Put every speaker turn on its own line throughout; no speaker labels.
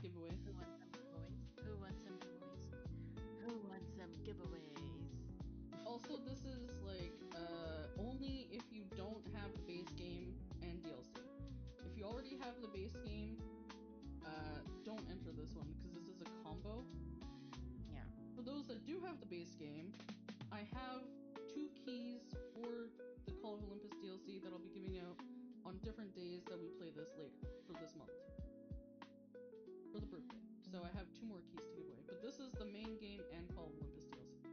Giveaway.
Who wants some giveaways? Who wants some giveaways? Who wants some giveaways?
Also, this is like only if you don't have the base game and DLC. If you already have the base game, don't enter this one because this is a combo.
Yeah.
For those that do have the base game, I have 2 keys for the Call of Olympus DLC that I'll be giving out on different days that we play this later for this month. For the birthday. So I have 2 more keys to give away. But this is the main game and Call of Olympus DLC.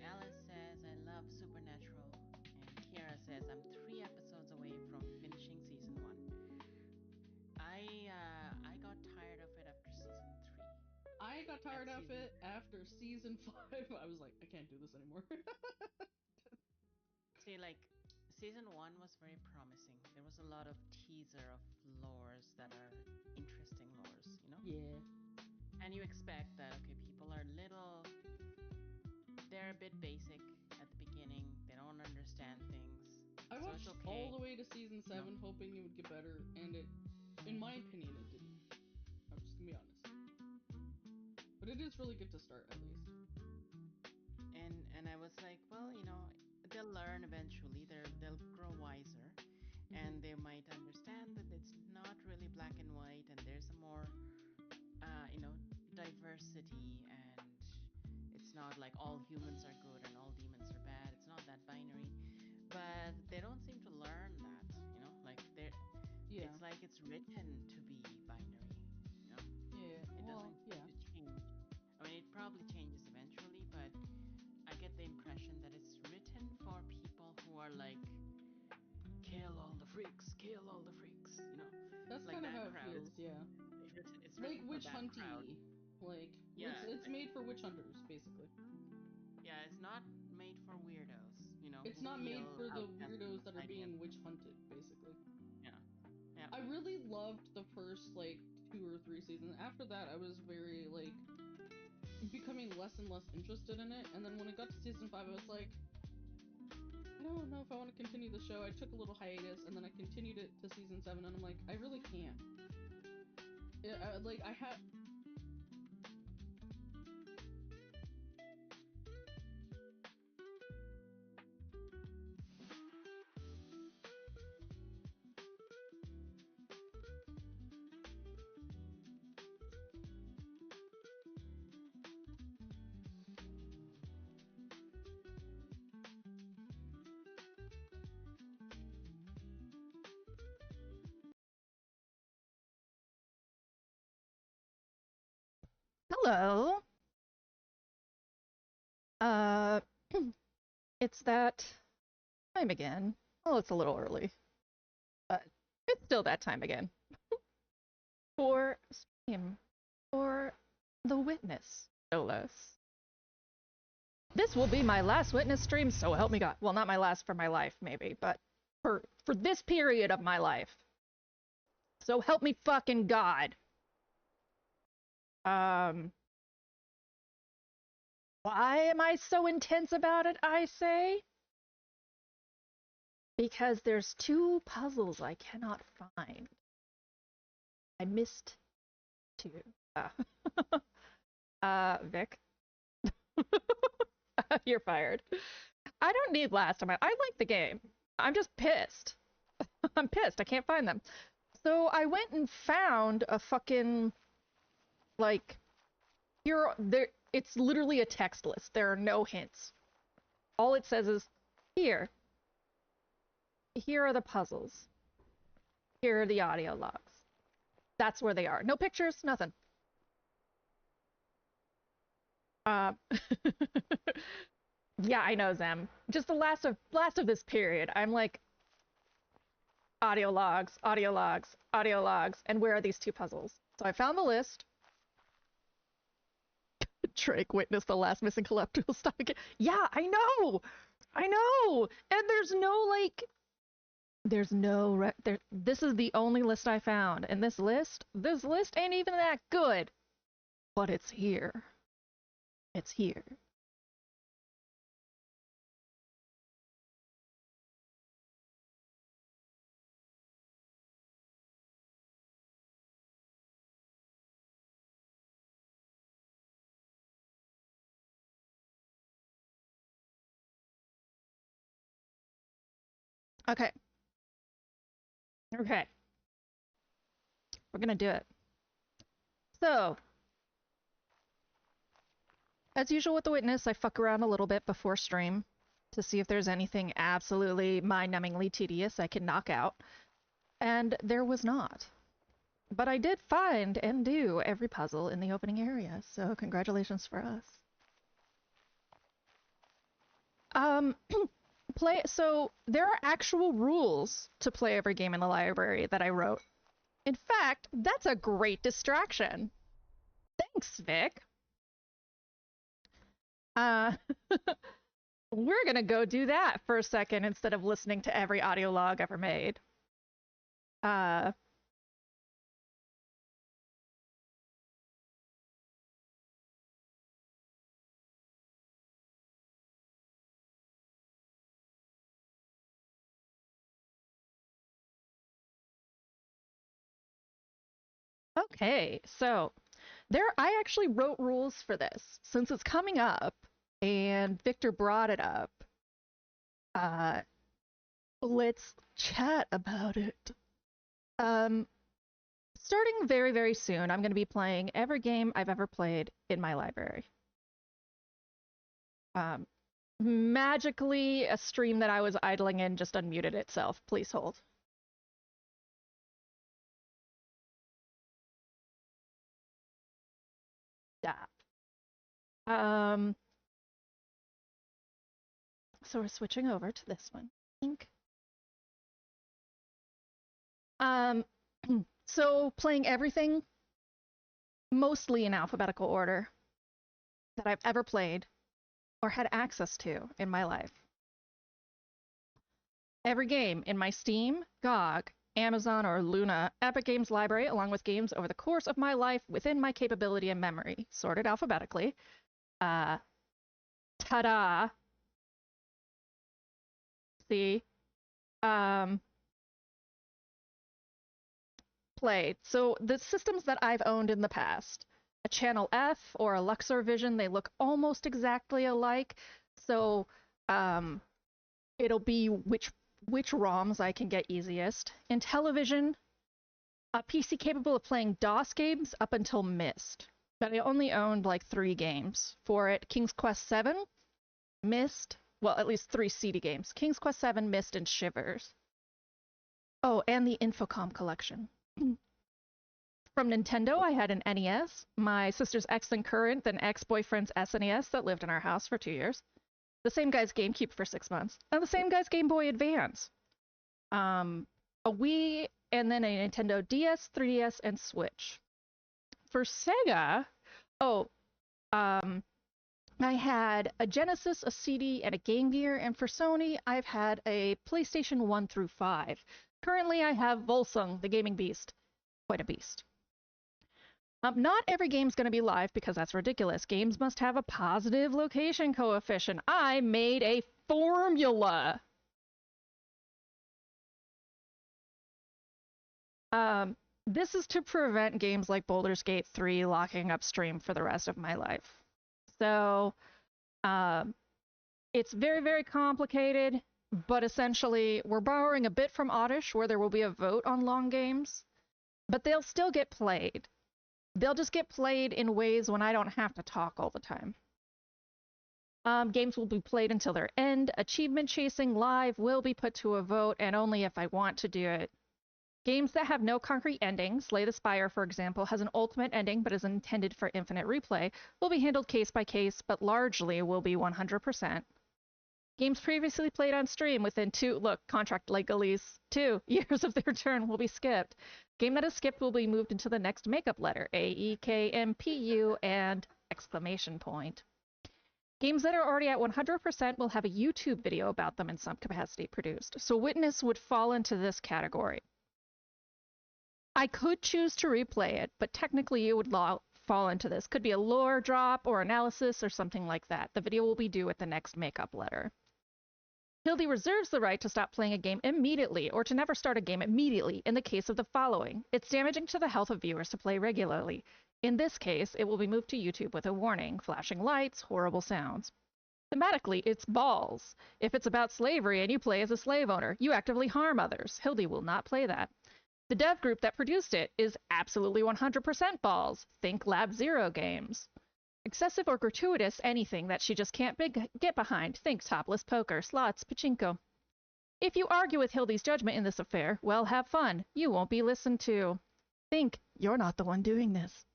Alice says, I love Supernatural. And Kiara says, I'm 3 episodes away from finishing season 1. I got tired of it after season 3.
I got tired of it after season 5. I was like, I can't do this anymore.
See, like, season 1 was very promising. There was a lot of teaser of lores that are interesting lores, you know?
Yeah.
And you expect that, okay, people are they're a bit basic at the beginning. They don't understand things.
I
so
watched
it's okay.
all the way to season 7, hoping it would get better, and it, in my opinion, it didn't. I'm just gonna be honest. But it is really good to start, at least.
And I was like, well, you know, they'll learn eventually. They'll grow wiser, and they might understand that it's not really black and white, and there's a more, you know, diversity, and it's not like all humans are good and all demons are bad. It's not that binary. But they don't seem to learn that, you know, like it's like it's written to be binary, you know.
Yeah.
It doesn't change. I mean, it probably changes eventually, but I get the impression that it's written for people who are like, kill all the freaks, you know.
That's
like
kind of how it
crowd.
feels, yeah.
It's
like witch
for that
hunty. Like,
yeah,
it's made for witch hunters, basically.
Yeah, it's not made for weirdos, you know.
It's not made for the weirdos that are being witch hunted, basically.
Yeah. Yeah.
I really loved the first, like, 2 or 3 seasons. After that, I was very, like, becoming less and less interested in it. And then when it got to season 5, I was like, I don't know if I want to continue the show. I took a little hiatus, and then I continued it to season 7, and I'm like, I really can't. I had...
Hello. It's that time again. Well, it's a little early, but it's still that time again. For stream. For the Witness, no less. This will be my last Witness stream, so help me God. Well, not my last for my life, maybe, but for this period of my life. So help me fucking God. Um, why am I so intense about it, I say? Because there's two puzzles I cannot find. I missed two. Vic, you're fired. I don't need last time. I like the game. I'm just pissed. I'm pissed. I can't find them. So I went and found a fucking like here there it's literally a text list. There are no hints. All it says is here. Here are the puzzles. Here are the audio logs. That's where they are. No pictures, nothing. Uh yeah, I know, Zem. Just the last of this period. I'm like audio logs, audio logs, audio logs, and where are these two puzzles? So I found the list. Drake witnessed the last missing collectible stock again. Yeah, I know! I know! And there's no, like, there's no, this is the only list I found. And this list ain't even that good. But it's here. It's here. Okay. Okay. We're gonna do it. So, as usual with the witness, I fuck around a little bit before stream to see if there's anything absolutely mind-numbingly tedious I can knock out. And there was not. But I did find and do every puzzle in the opening area, so congratulations for us. So there are actual rules to play every game in the library that I wrote. In fact, that's a great distraction. Thanks, Vic. We're gonna go do that for a second instead of listening to every audio log ever made. Okay, so I actually wrote rules for this since it's coming up and Victor brought it up. Let's chat about it. Starting very, very soon, I'm going to be playing every game I've ever played in my library. Magically, a stream that I was idling in just unmuted itself. Please hold. Stop. So we're switching over to this one. Ink. So playing everything mostly in alphabetical order that I've ever played or had access to in my life. Every game in my Steam, GOG, Amazon, or Luna Epic Games library, along with games over the course of my life within my capability and memory, sorted alphabetically. Ta-da! See? Played. So the systems that I've owned in the past, a Channel F or a Luxor Vision, they look almost exactly alike. So it'll be which ROMs I can get easiest. In television, a PC capable of playing DOS games up until Myst. But I only owned like 3 games for it. King's Quest VII, Myst, well, at least 3 CD games. King's Quest VII, Myst, and Shivers. Oh, and the Infocom collection. From Nintendo, I had an NES, my sister's ex and current, then ex-boyfriend's SNES that lived in our house for 2 years, the same guy's GameCube for 6 months, and the same guy's Game Boy Advance. A Wii, and then a Nintendo DS, 3DS, and Switch. For Sega, I had a Genesis, a CD, and a Game Gear, and for Sony, I've had a PlayStation 1 through 5. Currently, I have Volsung, the gaming beast. Quite a beast. Not every game's going to be live because that's ridiculous. Games must have a positive location coefficient. I made a formula. This is to prevent games like Baldur's Gate 3 locking upstream for the rest of my life. So, it's very, very complicated, but essentially we're borrowing a bit from Oddish, where there will be a vote on long games, but they'll still get played. They'll just get played in ways when I don't have to talk all the time. Games will be played until their end. Achievement chasing live will be put to a vote, and only if I want to do it. Games that have no concrete ending, Slay the Spire, for example, has an ultimate ending but is intended for infinite replay, will be handled case by case, but largely will be 100%. Games previously played on stream within contract legalese, 2 years of their turn will be skipped. Game that is skipped will be moved into the next makeup letter, AEKMPU and exclamation point. Games that are already at 100% will have a YouTube video about them in some capacity produced, so Witness would fall into this category. I could choose to replay it, but technically it would fall into this. Could be a lore drop or analysis or something like that. The video will be due at the next makeup letter. Hildy reserves the right to stop playing a game immediately or to never start a game immediately in the case of the following. It's damaging to the health of viewers to play regularly. In this case, it will be moved to YouTube with a warning, flashing lights, horrible sounds. Thematically, it's balls. If it's about slavery and you play as a slave owner, you actively harm others. Hildy will not play that. The dev group that produced it is absolutely 100% balls. Think Lab Zero games. Excessive or gratuitous anything that she just can't get behind. Think topless poker, slots, pachinko. If you argue with Hildy's judgment in this affair, well, have fun. You won't be listened to. Think you're not the one doing this.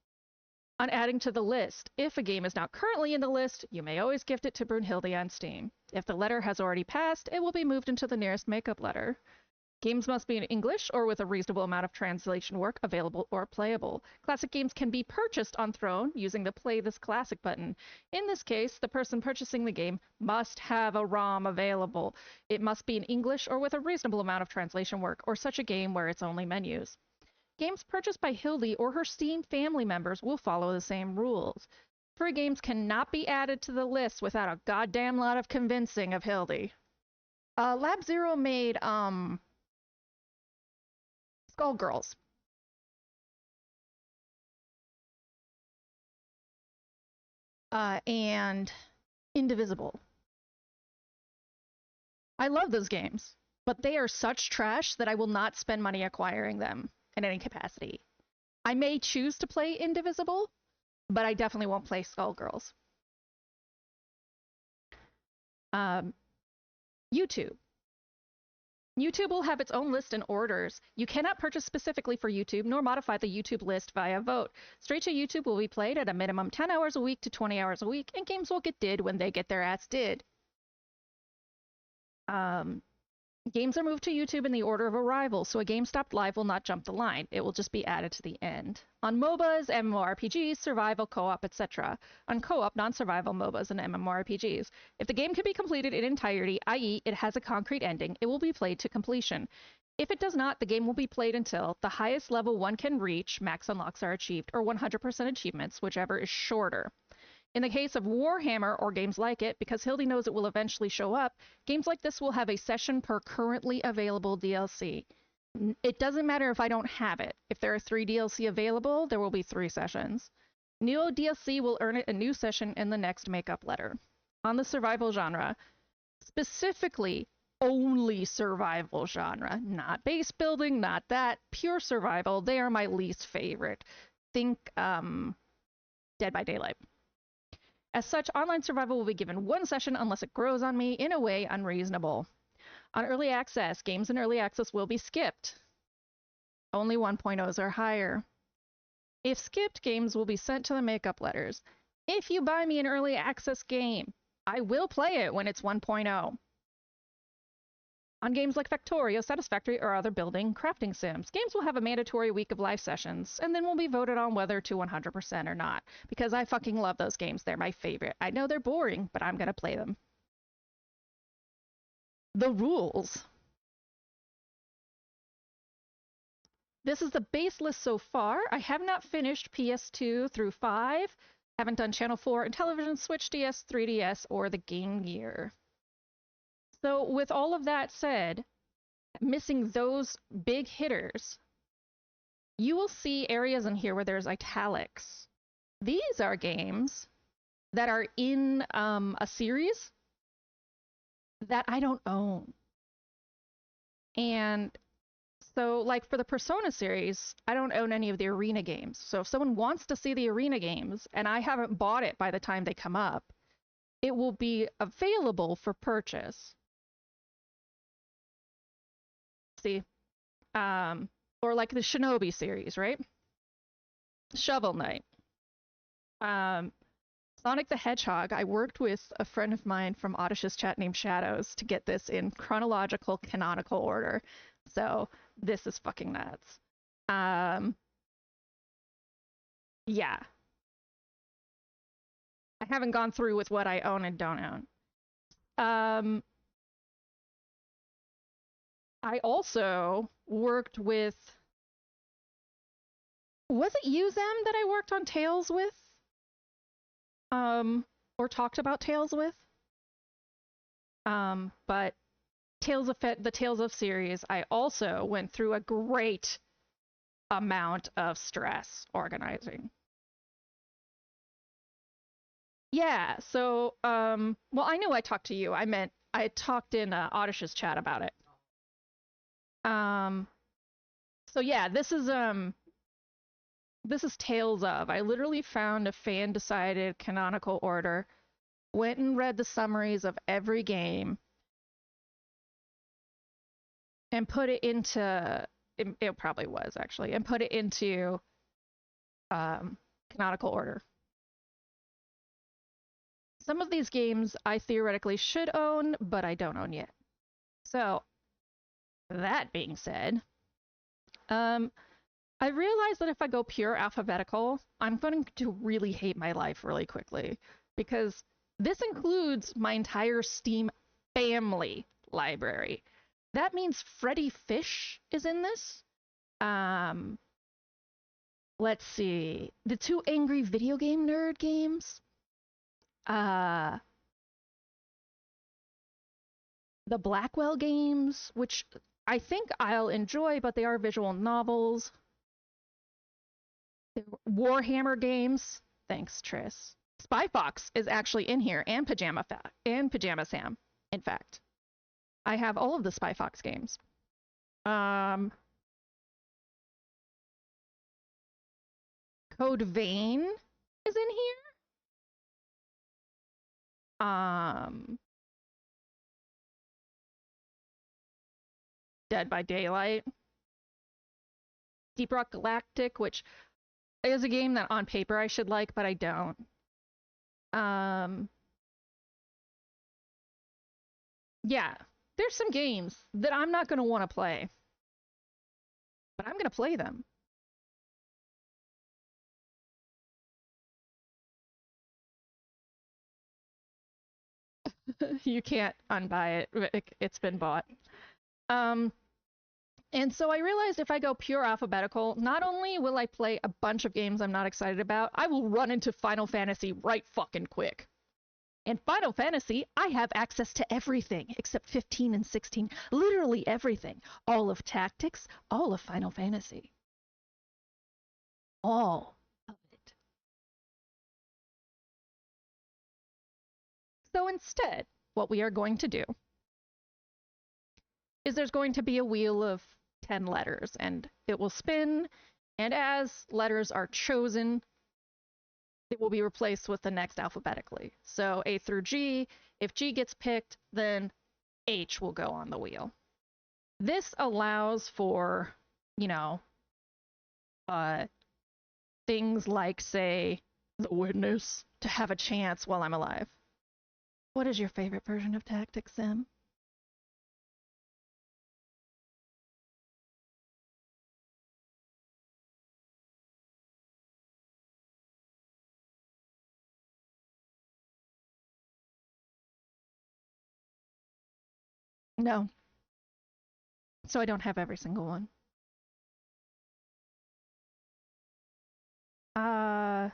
On adding to the list, if a game is not currently in the list, you may always gift it to Brunhilde on Steam. If the letter has already passed, it will be moved into the nearest makeup letter. Games must be in English or with a reasonable amount of translation work available or playable. Classic games can be purchased on Throne using the Play This Classic button. In this case, the person purchasing the game must have a ROM available. It must be in English or with a reasonable amount of translation work, or such a game where it's only menus. Games purchased by Hildy or her Steam family members will follow the same rules. Free games cannot be added to the list without a goddamn lot of convincing of Hildy. Lab Zero made, Skullgirls. And Indivisible. I love those games, but they are such trash that I will not spend money acquiring them in any capacity. I may choose to play Indivisible, but I definitely won't play Skullgirls. YouTube. YouTube will have its own list and orders. You cannot purchase specifically for YouTube nor modify the YouTube list via vote. Straight to YouTube will be played at a minimum 10 hours a week to 20 hours a week, and games will get did when they get their ass did. Games are moved to YouTube in the order of arrival, so a game stopped live will not jump the line. It will just be added to the end. On MOBAs, MMORPGs, survival, co-op, etc. On co-op, non-survival MOBAs and MMORPGs. If the game can be completed in entirety, i.e. it has a concrete ending, it will be played to completion. If it does not, the game will be played until the highest level one can reach, max unlocks are achieved, or 100% achievements, whichever is shorter. In the case of Warhammer or games like it, because Hildy knows it will eventually show up, games like this will have a session per currently available DLC. It doesn't matter if I don't have it. If there are 3 DLC available, there will be 3 sessions. New DLC will earn it a new session in the next makeup letter. On the survival genre, specifically only survival genre, not base building, not that, pure survival, they are my least favorite. Think Dead by Daylight. As such, online survival will be given 1 session unless it grows on me in a way unreasonable. On early access, games in early access will be skipped. Only 1.0s or higher. If skipped, games will be sent to the makeup letters. If you buy me an early access game, I will play it when it's 1.0. On games like Factorio, Satisfactory, or other building crafting sims, games will have a mandatory week of live sessions, and then will be voted on whether to 100% or not, because I fucking love those games. They're my favorite. I know they're boring, but I'm gonna play them. The rules. This is the base list so far. I have not finished PS2 through 5. Haven't done Channel 4 and television, Switch DS, 3DS, or the Game Gear. So with all of that said, missing those big hitters, you will see areas in here where there's italics. These are games that are in a series that I don't own. And so, like for the Persona series, I don't own any of the arena games. So if someone wants to see the arena games and I haven't bought it by the time they come up, it will be available for purchase. See, or like the Shinobi series, right? Shovel Knight. Sonic the Hedgehog. I worked with a friend of mine from Odysseus Chat named Shadows to get this in chronological, canonical order. So this is fucking nuts. Yeah. I haven't gone through with what I own and don't own. I also worked with. Was it Uzem that I worked on Tales with? Or talked about Tales with? But the Tales of series, I also went through a great amount of stress organizing. Yeah, so well, I knew I talked to you. I meant I talked in Odysseus chat about it. So yeah, this is Tales of. I literally found a fan decided canonical order, went and read the summaries of every game, and put it into it probably was actually, and put it into canonical order. Some of these games I theoretically should own, but I don't own yet. So, that being said, I realize that if I go pure alphabetical, I'm going to really hate my life really quickly because this includes my entire Steam family library. That means Freddy Fish is in this. Let's see. The two Angry Video Game Nerd games. The Blackwell games, which I think I'll enjoy, but they are visual novels. Warhammer games. Thanks, Triss. Spy Fox is actually in here, and Pajama Sam. In fact, I have all of the Spy Fox games. Code Vein is in here. Dead by Daylight. Deep Rock Galactic, which is a game that on paper I should like, but I don't. Yeah, there's some games that I'm not going to want to play, but I'm going to play them. You can't unbuy it. It's been bought. And so I realized if I go pure alphabetical, not only will I play a bunch of games I'm not excited about, I will run into Final Fantasy right fucking quick. In Final Fantasy, I have access to everything except 15 and 16. Literally everything. All of Tactics, all of Final Fantasy. All of it. So instead, what we are going to do is there's going to be a wheel of 10 letters, and it will spin, and as letters are chosen, it will be replaced with the next alphabetically. So A through G. If G gets picked, then H will go on the wheel. This allows for, you know, things like, say, the witness to have a chance while I'm alive. What is your favorite version of Tactics, Sim? No. So I don't have every single one. Uh,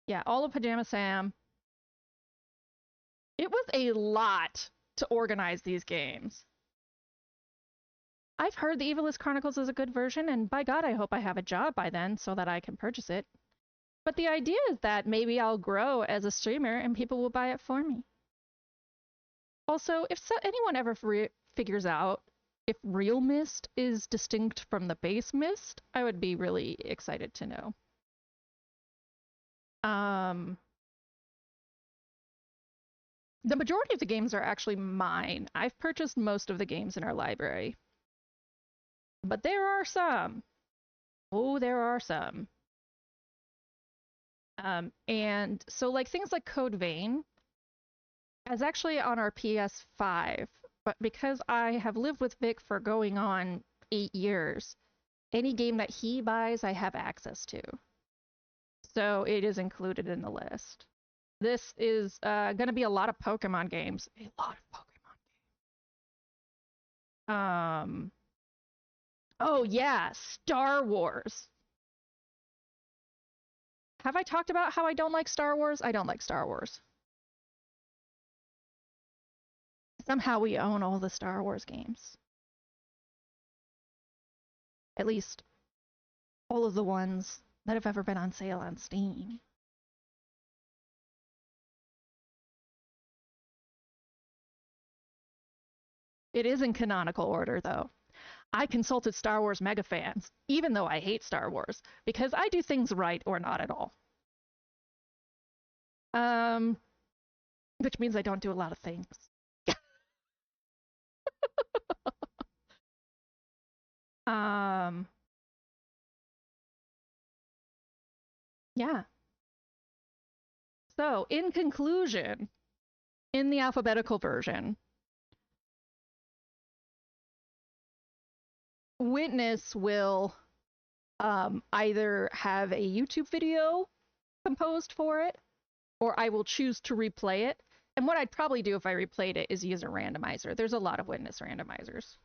yeah, all of Pajama Sam. It was a lot to organize these games. I've heard the Evilist Chronicles is a good version, and by God, I hope I have a job by then so that I can purchase it. But the idea is that maybe I'll grow as a streamer and people will buy it for me. Also, if anyone ever figures out if real Mist is distinct from the base Mist, I would be really excited to know. The majority of the games are actually mine. I've purchased most of the games in our library. But there are some. Oh, there are some. And so, like, things like Code Vein is actually on our PS5, but because I have lived with Vic for going on 8 years, any game that he buys, I have access to. So it is included in the list. This is going to be a lot of Pokemon games. A lot of Pokemon games. Oh yeah, Star Wars. Have I talked about how I don't like Star Wars? I don't like Star Wars. Somehow we own all the Star Wars games. At least all of the ones that have ever been on sale on Steam. It is in canonical order, though. I consulted Star Wars mega fans, even though I hate Star Wars, because I do things right or not at all. Which means I don't do a lot of things. Yeah. So, in conclusion, in the alphabetical version, Witness will either have a YouTube video composed for it, or I will choose to replay it. And what I'd probably do if I replayed it is use a randomizer. There's a lot of Witness randomizers.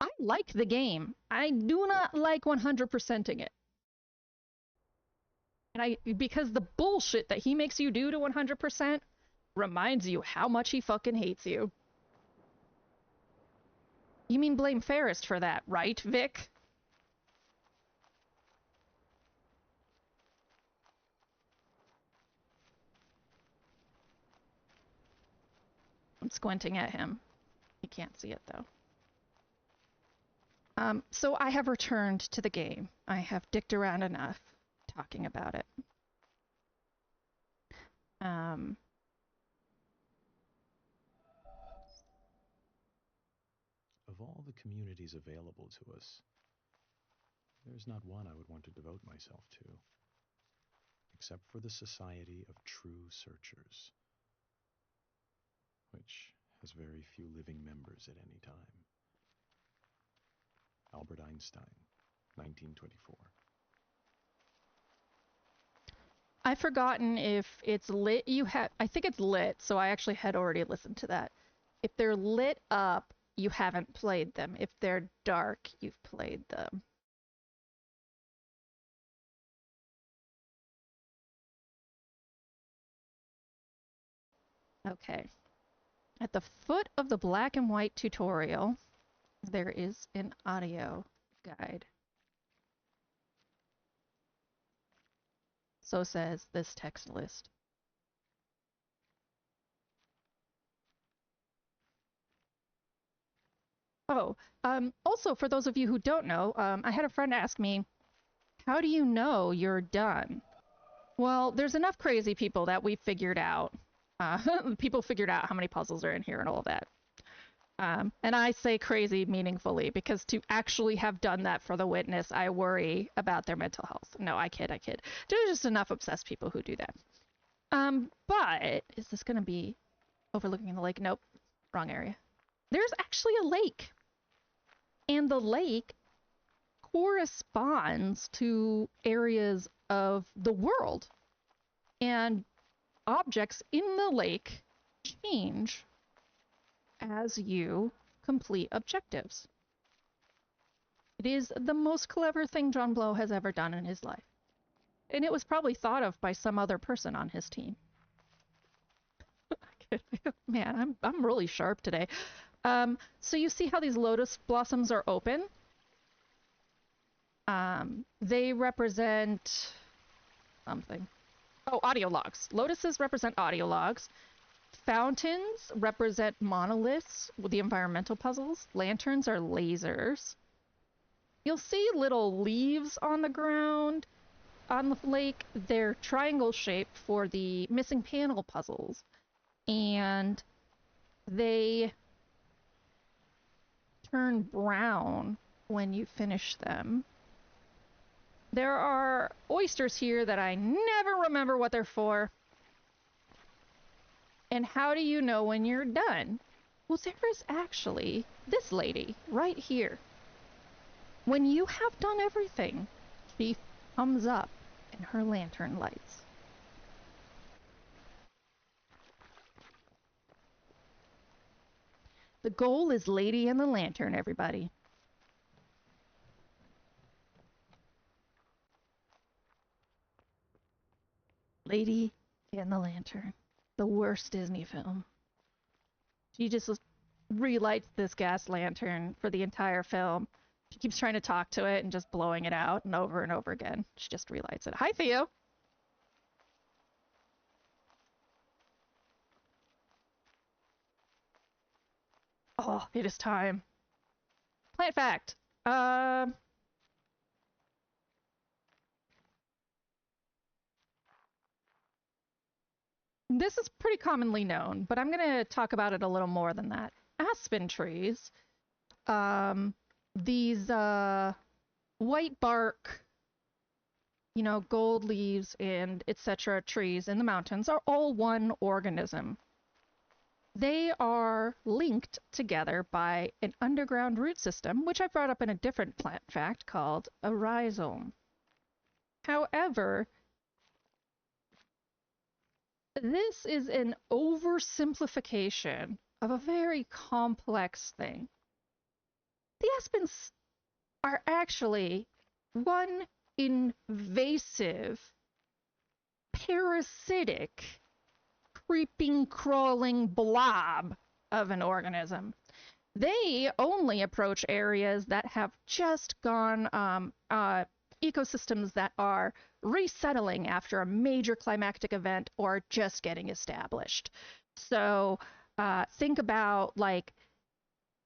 I like the game. I do not like 100%ing it. And because the bullshit that he makes you do to 100% reminds you how much he fucking hates you. You mean blame Ferris for that, right, Vic? I'm squinting at him. He can't see it, though. So I have returned to the game. I have dicked around enough talking about it.
Of all the communities available to us, there's not one I would want to devote myself to, except for the Society of True Searchers, which has very few living members at any time. Albert Einstein, 1924.
I've forgotten if it's lit. I think it's lit, so I actually had already listened to that. If they're lit up, you haven't played them. If they're dark, you've played them. Okay. At the foot of the black and white tutorial, there is an audio guide. So says this text list. Oh, also for those of you who don't know, I had a friend ask me, how do you know you're done? Well, there's enough crazy people that we've figured out. People figured out how many puzzles are in here and all of that. And I say crazy meaningfully, because to actually have done that for the Witness, I worry about their mental health. No, I kid. There's just enough obsessed people who do that. But is this going to be overlooking the lake? Nope, wrong area. There's actually a lake. And the lake corresponds to areas of the world. And objects in the lake change as you complete objectives. It is the most clever thing John Blow has ever done in his life. And it was probably thought of by some other person on his team. Man, I'm really sharp today. So you see how these lotus blossoms are open? They represent something. Oh, audio logs. Lotuses represent audio logs. Fountains represent monoliths with the environmental puzzles. Lanterns are lasers. You'll see little leaves on the ground on the lake. They're triangle shaped for the missing panel puzzles. And they turn brown when you finish them. There are oysters here that I never remember what they're for. And how do you know when you're done? Well, there is actually this lady right here. When you have done everything, she comes up in her lantern lights. The goal is Lady in the Lantern, everybody. Lady in the Lantern. The worst Disney film. She just relights this gas lantern for the entire film. She keeps trying to talk to it and just blowing it out and over again. She just relights it. Hi, Theo. Oh, it is time. Plant fact. This is pretty commonly known, but I'm going to talk about it a little more than that. Aspen trees, these white bark, you know, gold leaves and etc. trees in the mountains are all one organism. They are linked together by an underground root system, which I brought up in a different plant fact called a rhizome. However, this is an oversimplification of a very complex thing. The aspens are actually one invasive, parasitic, creeping, crawling blob of an organism. They only approach areas that have just gone, ecosystems that are resettling after a major climactic event or just getting established. So think about like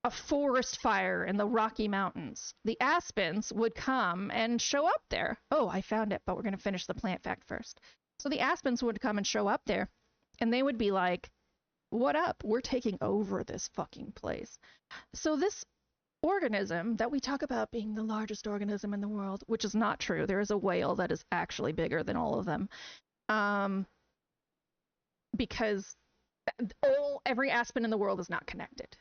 a forest fire in the Rocky Mountains. The aspens would come and show up there. Oh, I found it, but we're going to finish the plant fact first. So the aspens would come and show up there, and they would be like, what up? We're taking over this fucking place. So this organism that we talk about being the largest organism in the world, which is not true. There is a whale that is actually bigger than all of them. Because every aspen in the world is not connected.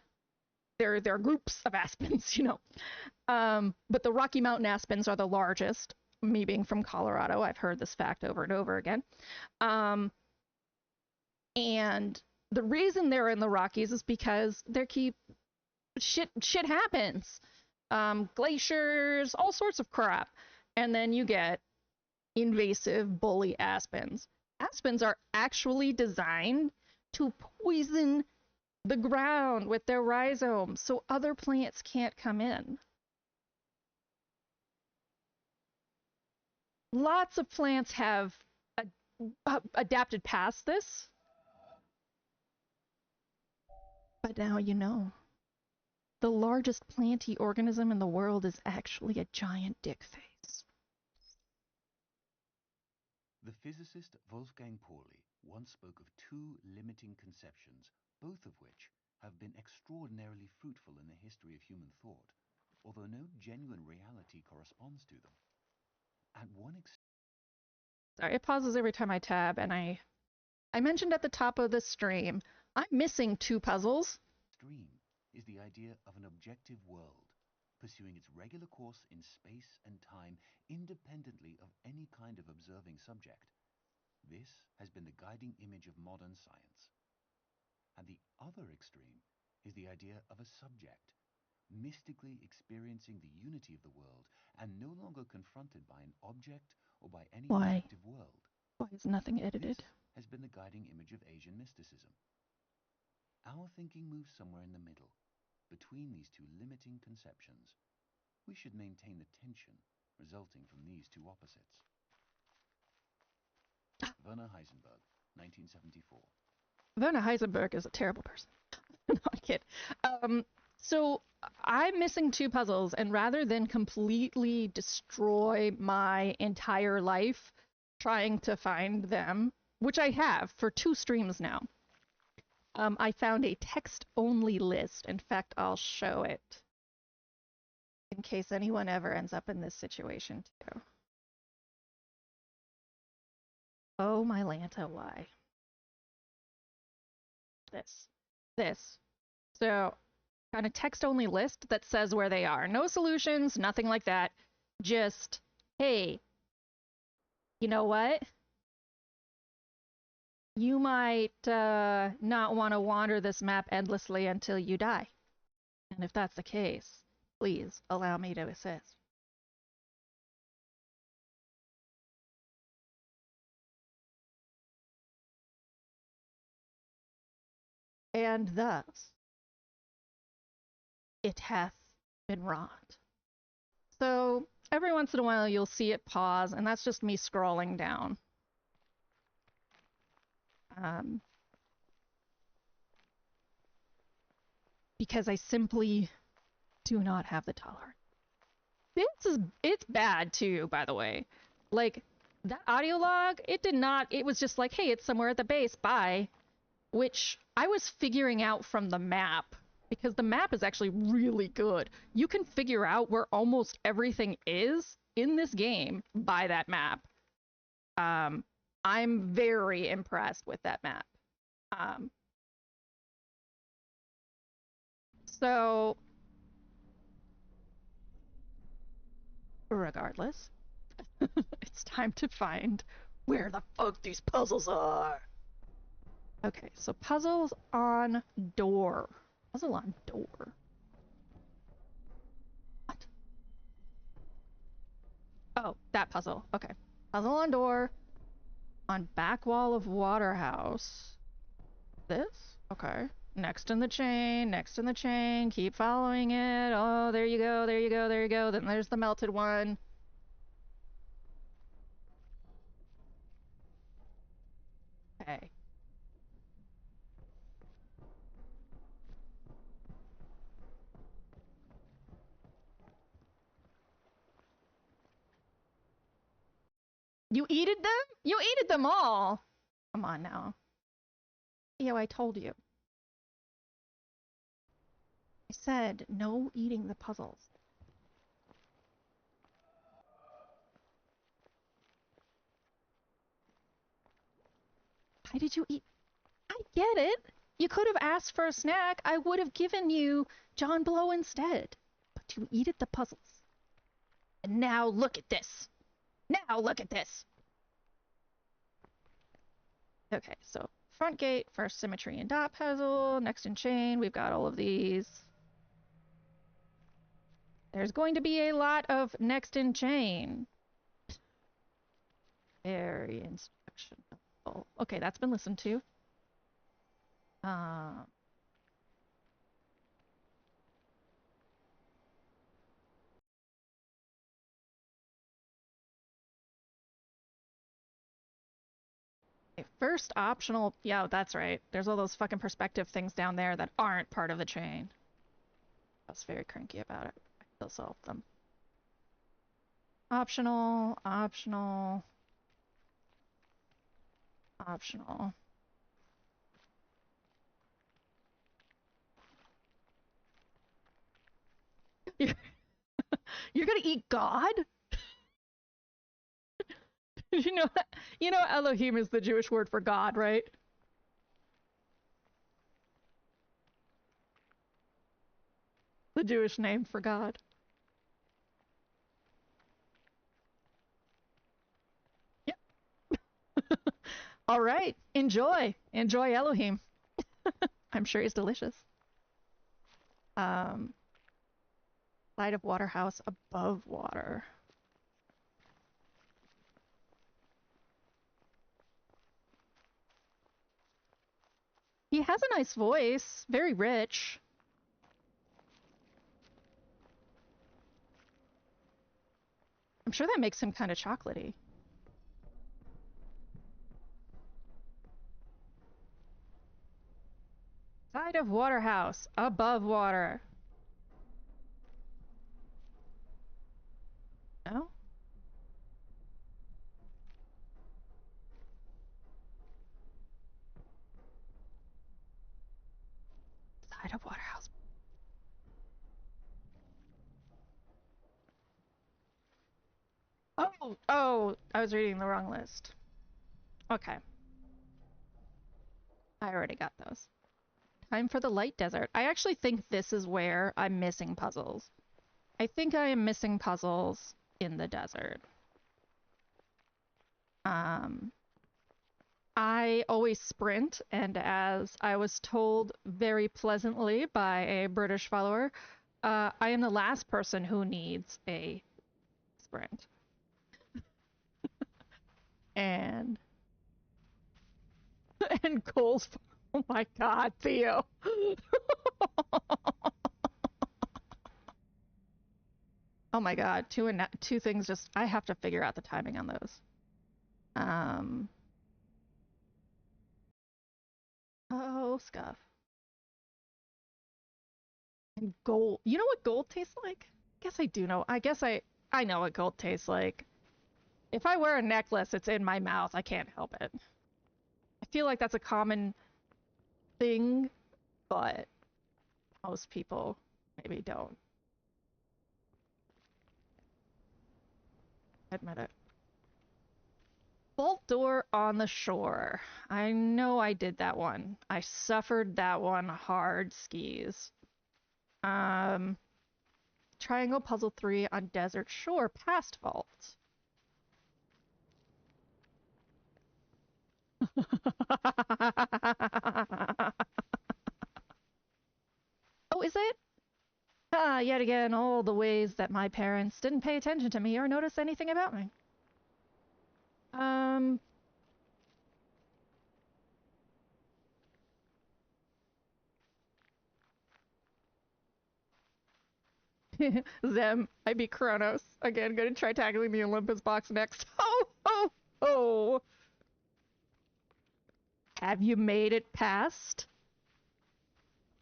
There are groups of aspens, you know. But the Rocky Mountain aspens are the largest. Me being from Colorado, I've heard this fact over and over again. And the reason they're in the Rockies is because they keep shit happens. Glaciers, all sorts of crap. And then you get invasive bully aspens. Aspens are actually designed to poison the ground with their rhizomes so other plants can't come in. Lots of plants have adapted past this. But now you know. The largest planty organism in the world is actually a giant dick face.
The physicist Wolfgang Pauli once spoke of two limiting conceptions, both of which have been extraordinarily fruitful in the history of human thought, although no genuine reality corresponds to them. At one
Sorry, it pauses every time I tab, and I mentioned at the top of the stream, I'm missing two puzzles.
extreme is the idea of an objective world, pursuing its regular course in space and time independently of any kind of observing subject. This has been the guiding image of modern science. At the other extreme is the idea of a subject, mystically experiencing the unity of the world and no longer confronted by an object or by any
Why?
objective world.
Why is nothing edited?
This has been the guiding image of Asian mysticism. Our thinking moves somewhere in the middle, between these two limiting conceptions. We should maintain the tension resulting from these two opposites. Werner Heisenberg, 1974.
Werner Heisenberg is a terrible person. Not a kid. So I'm missing two puzzles, and rather than completely destroy my entire life trying to find them, which I have for 2 streams now, I found a text-only list. In fact, I'll show it in case anyone ever ends up in this situation too. Oh my Lanta, why? This. So, kind of text-only list that says where they are. No solutions, nothing like that. Just, hey, you know what? You might not want to wander this map endlessly until you die. And if that's the case, please allow me to assist. And thus it hath been wrought. So every once in a while you'll see it pause, and that's just me scrolling down. Because I simply do not have the tolerance. It's bad too, by the way. Like, that audio log, it was just like, hey, it's somewhere at the base, bye. Which I was figuring out from the map, because the map is actually really good. You can figure out where almost everything is in this game by that map. I'm very impressed with that map. So, regardless, it's time to find where the fuck these puzzles are. Okay, so puzzles on door. Puzzle on door. What? Oh, that puzzle. Okay. Puzzle on door. On back wall of water house. This? Okay. Next in the chain, next in the chain. Keep following it. Oh, there you go, there you go, there you go. Then there's the melted one. Okay. You eated them? You eated them all! Come on now. Yo, I told you. I said no eating the puzzles. Why did you eat? I get it. You could have asked for a snack. I would have given you John Blow instead. But you eat at the puzzles. And now look at this. Now look at this. Okay, so front gate, first symmetry and dot puzzle, next in chain. We've got all of these. There's going to be a lot of next in chain. Very instructional. Okay, that's been listened to. First optional, yeah, that's right. There's all those fucking perspective things down there that aren't part of the chain. I was very cranky about it. I still solved them. Optional, optional, optional. You're gonna eat God? you know, you know, Elohim is the Jewish word for God, right? The Jewish name for God. Yep. All right, enjoy. Enjoy Elohim. I'm sure he's delicious. Side of water house above water. He has a nice voice, very rich. I'm sure that makes him kind of chocolatey. Side of water house above water. No? Side of water house. Oh, I was reading the wrong list. Okay. I already got those. Time for the light desert. I actually think this is where I'm missing puzzles. I think I am missing puzzles in the desert. I always sprint, and as I was told very pleasantly by a British follower, I am the last person who needs a sprint. And Cole's, oh my god, Theo. Oh my god, two things just, I have to figure out the timing on those. Oh, scuff. And gold. You know what gold tastes like? I guess I do know. I guess I know what gold tastes like. If I wear a necklace, it's in my mouth. I can't help it. I feel like that's a common thing, but most people maybe don't admit it. Vault door on the shore. I know I did that one. I suffered that one hard skis. Triangle puzzle 3 on desert shore past vault. Oh, is it? Ah, yet again, all the ways that my parents didn't pay attention to me or notice anything about me. Zem, I beat Kronos. Again, gonna try tackling the Olympus box next. Oh! Have you made it past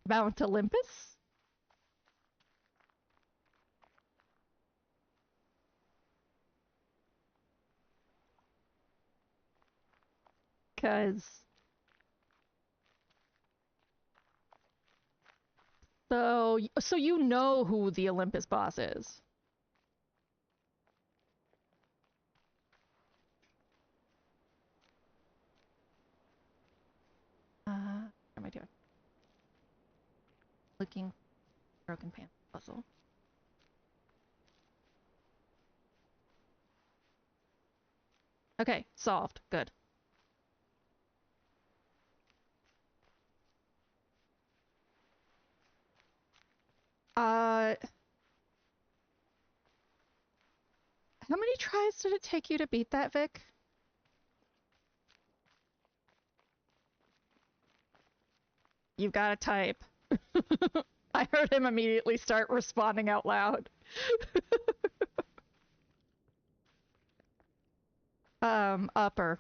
Mount Olympus? Cause... So you know who the Olympus boss is. What am I doing? Looking broken pants puzzle. Okay, solved. Good. How many tries did it take you to beat that, Vic? You've got to type. I heard him immediately start responding out loud. Upper.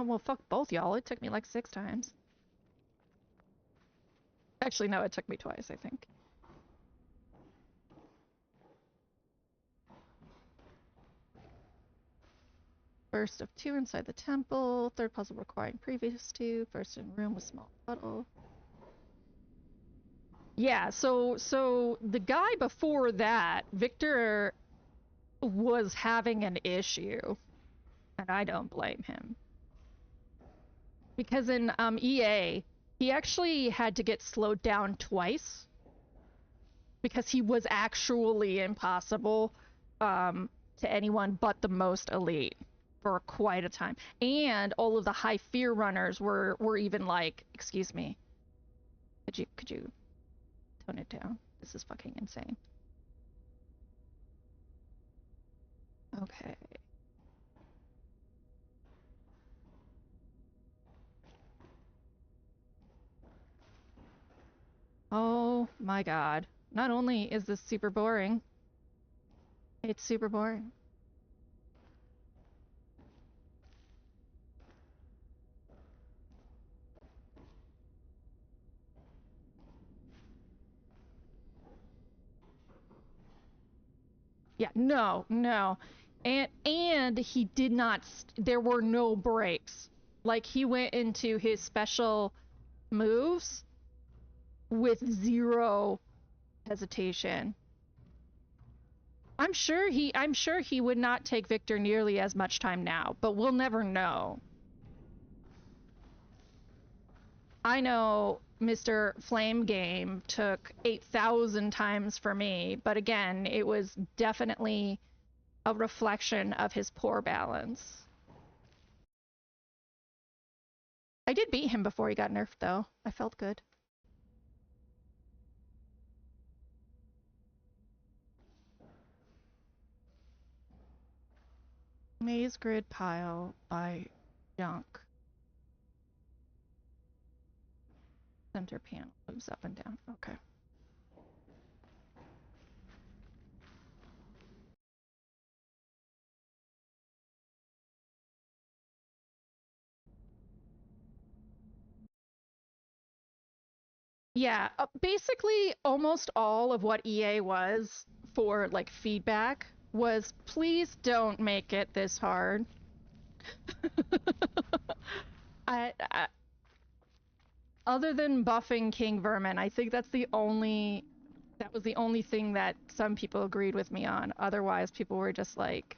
Oh, well, fuck both y'all. It took me like 6 times. Actually, no, it took me twice, I think. First of 2 inside the temple. Third puzzle requiring previous 2. First in room with small puddle. Yeah, so the guy before that, Victor, was having an issue. And I don't blame him. Because in EA, he actually had to get slowed down twice because he was actually impossible to anyone but the most elite for quite a time. And all of the high fear runners were even like, excuse me, could you tone it down? This is fucking insane. Okay. Oh my god. Not only is this super boring, it's super boring. Yeah, no, no. And he did not there were no breaks. Like he went into his special moves with zero hesitation. I'm sure he would not take Victor nearly as much time now, but we'll never know. I know Mr. Flame Game took 8,000 times for me, but again, it was definitely a reflection of his poor balance. I did beat him before he got nerfed, though. I felt good. Maze grid pile by junk. Center panel moves up and down. Okay. Yeah, basically almost all of what EA was for like feedback was please don't make it this hard. Other than buffing King Vermin, I think that was the only thing that some people agreed with me on. Otherwise, people were just like,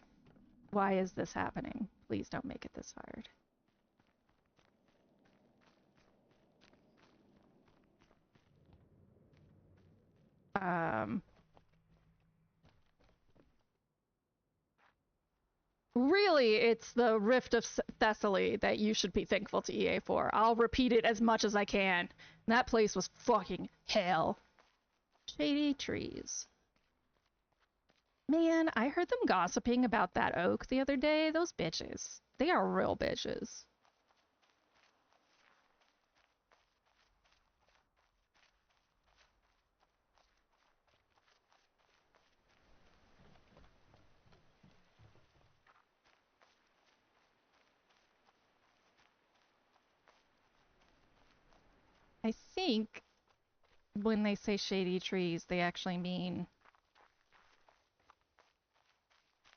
why is this happening? Please don't make it this hard. Really, it's the Rift of Thessaly that you should be thankful to EA for. I'll repeat it as much as I can. That place was fucking hell. Shady trees. Man, I heard them gossiping about that oak the other day. Those bitches. They are real bitches. I think when they say shady trees, they actually mean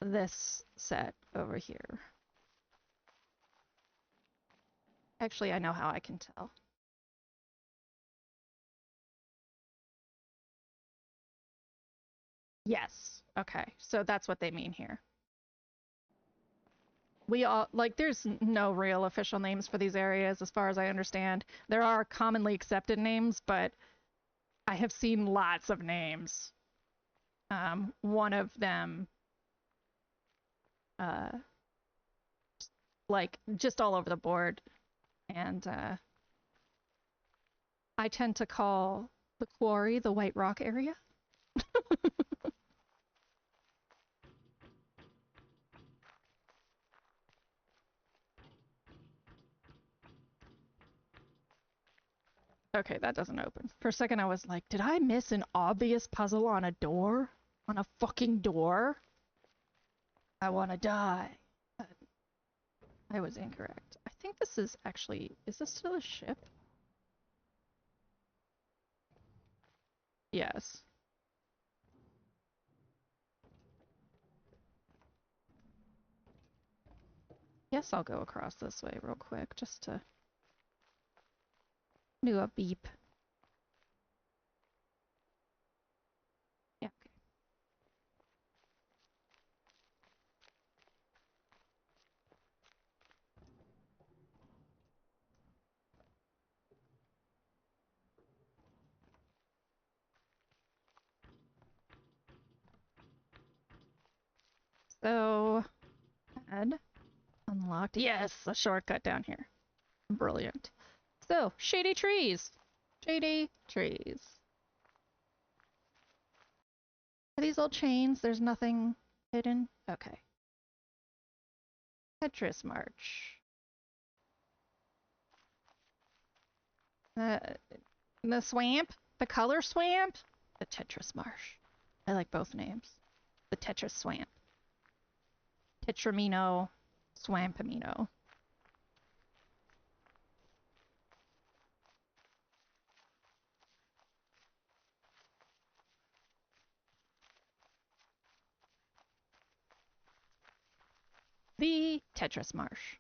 this set over here. Actually, I know how I can tell. Yes. Okay. So that's what they mean here. We all, like, there's no real official names for these areas as far as I understand. There are commonly accepted names, but I have seen lots of names. One of them, like, just all over the board. And I tend to call the quarry the White Rock area. Okay, that doesn't open. For a second I was like, did I miss an obvious puzzle on a door? On a fucking door? I wanna die. I was incorrect. I think this is actually... Is this still a ship? Yes. Guess I'll go across this way real quick, just to do a beep. Yeah, okay. So, add, unlocked. Yes, a shortcut down here. Brilliant. So, shady trees. Shady trees. Are these all chains? There's nothing hidden? Okay. Tetris March. The swamp? The color swamp? The Tetris Marsh. I like both names. The Tetris Swamp. Tetramino, Swampamino. The Tetris Marsh.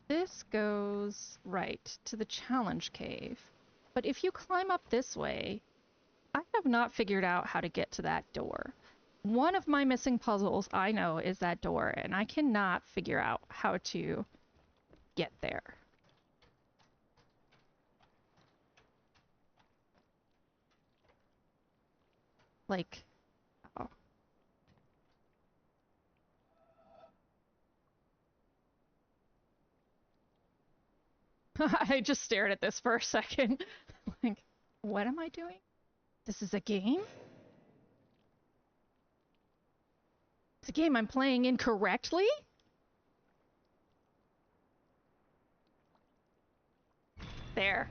This goes right to the challenge cave. But if you climb up this way, I have not figured out how to get to that door. One of my missing puzzles I know is that door, and I cannot figure out how to get there. Like, oh. I just stared at this for a second. Like, what am I doing? This is a game? It's a game I'm playing incorrectly? There.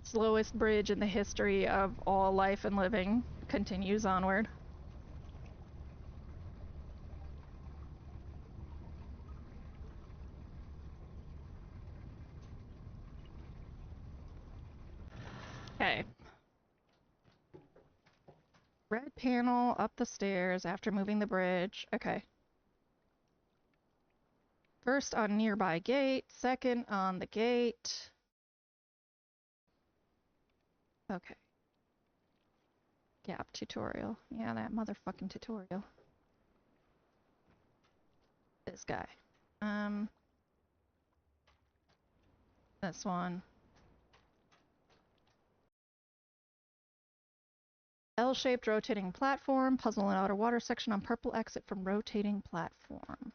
Slowest bridge in the history of all life and living continues onward. Okay. Red panel up the stairs after moving the bridge. Okay. First on nearby gate, second on the gate. Okay. Gap tutorial. Yeah, that motherfucking tutorial. This guy. This one. L-shaped rotating platform. Puzzle and outer water section on purple exit from rotating platform.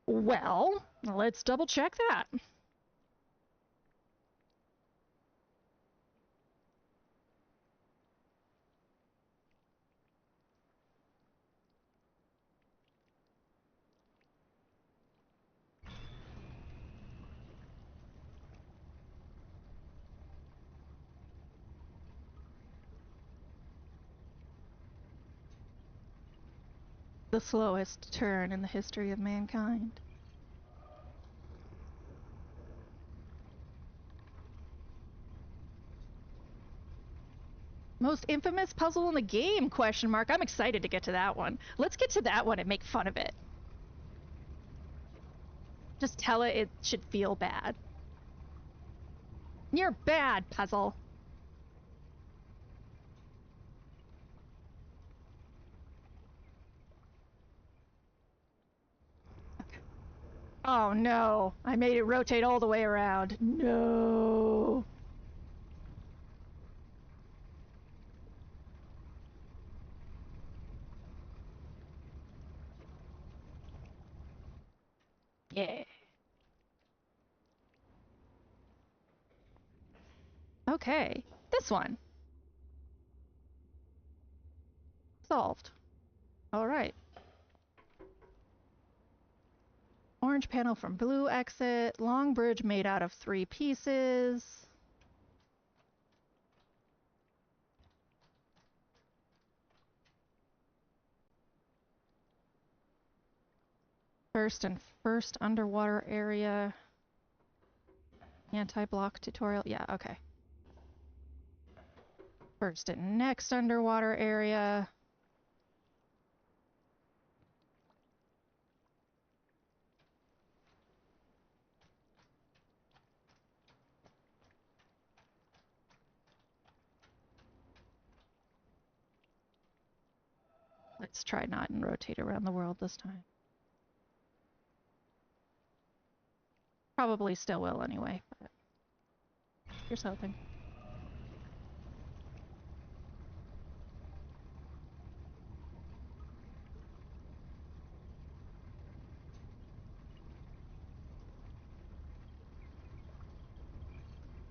Well, let's double check that. The slowest turn in the history of mankind. Most infamous puzzle in the game, question mark. I'm excited to get to that one. Let's get to that one and make fun of it. Just tell it should feel bad. You're bad, puzzle. Okay. Oh no, I made it rotate all the way around. No. Yeah. Okay, this one. Solved. All right. Orange panel from blue exit. Long bridge made out of 3 pieces. First underwater area. Anti-block tutorial. Yeah, okay. First and next underwater area. Let's try not and rotate around the world this time. Probably still will anyway, but here's hoping.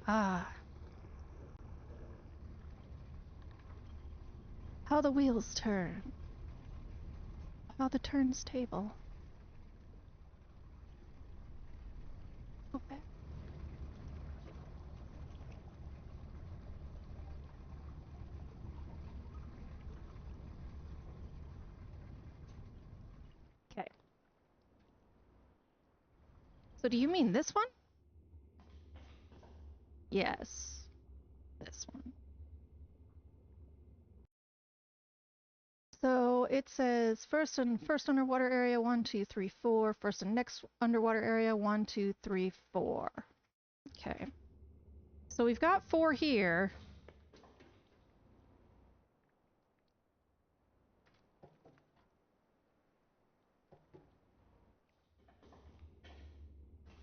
Ah. How the wheels turn. How the turns table. Okay. Okay. So do you mean this one? Yes. This one. So it says first underwater area 1, 2, 3, 4. First and next underwater area 1, 2, 3, 4. Okay. So we've got 4 here.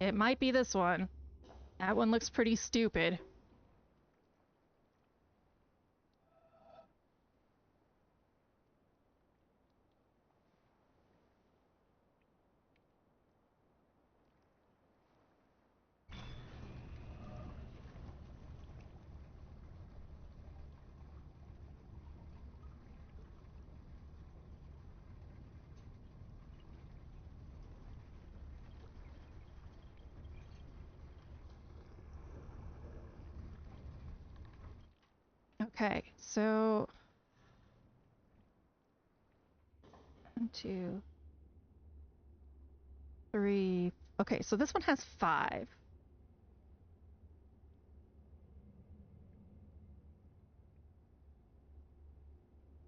It might be this one. That one looks pretty stupid. Okay, so 1, 2, 3. Okay, so this one has 5.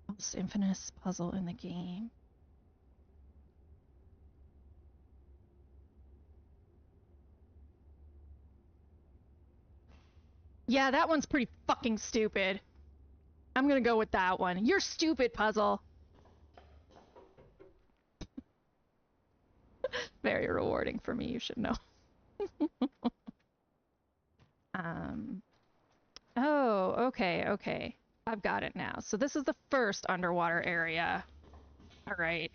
Most infamous puzzle in the game. Yeah, that one's pretty fucking stupid. I'm gonna go with that one. You're stupid, puzzle. Very rewarding for me, you should know. Oh, okay. I've got it now. So this is the first underwater area. All right.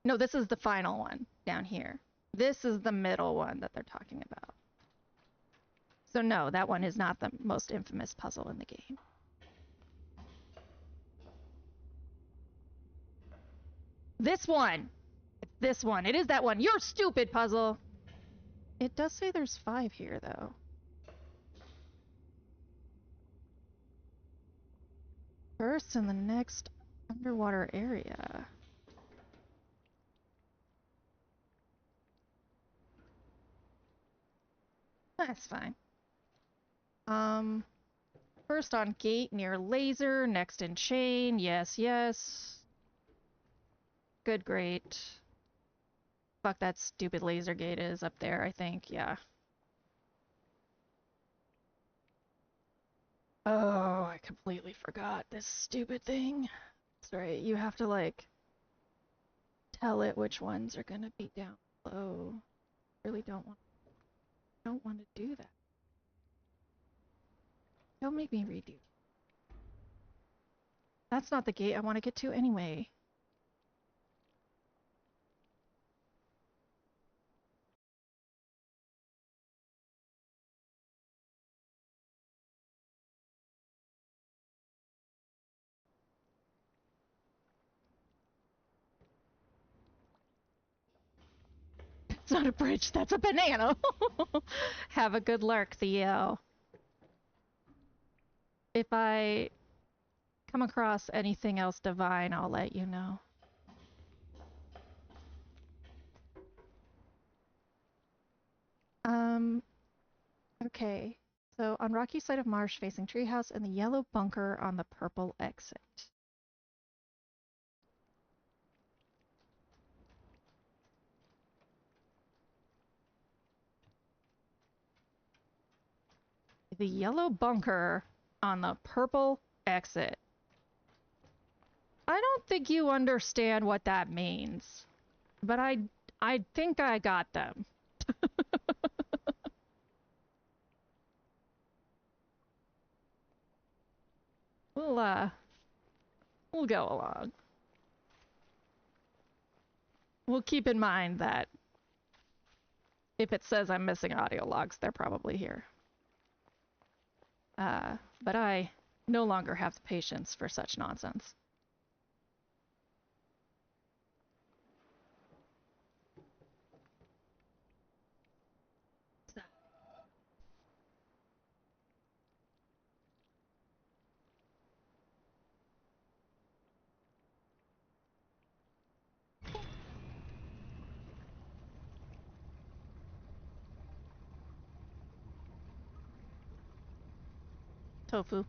No, this is the final one down here. This is the middle one that they're talking about. So no, that one is not the most infamous puzzle in the game. This one! It's this one. It is that one. You're stupid, puzzle! It does say there's 5 here, though. First in the next underwater area. That's fine. First on gate near laser, next in chain. Yes. Good, great. Fuck, that stupid laser gate is up there, I think. Yeah. Oh, I completely forgot this stupid thing. That's right, you have to, like, tell it which ones are gonna be down low. Really don't want to do that. Don't make me redo. That's not the gate I want to get to anyway. It's not a bridge, that's a banana. Have a good lurk, Theo. If I come across anything else divine, I'll let you know. Okay. So on rocky side of marsh facing treehouse and the yellow bunker on the purple exit. The yellow bunker on the purple exit. I don't think you understand what that means, but I think I got them. We'll go along. We'll keep in mind that if it says I'm missing audio logs, they're probably here. But I no longer have the patience for such nonsense. Tofu.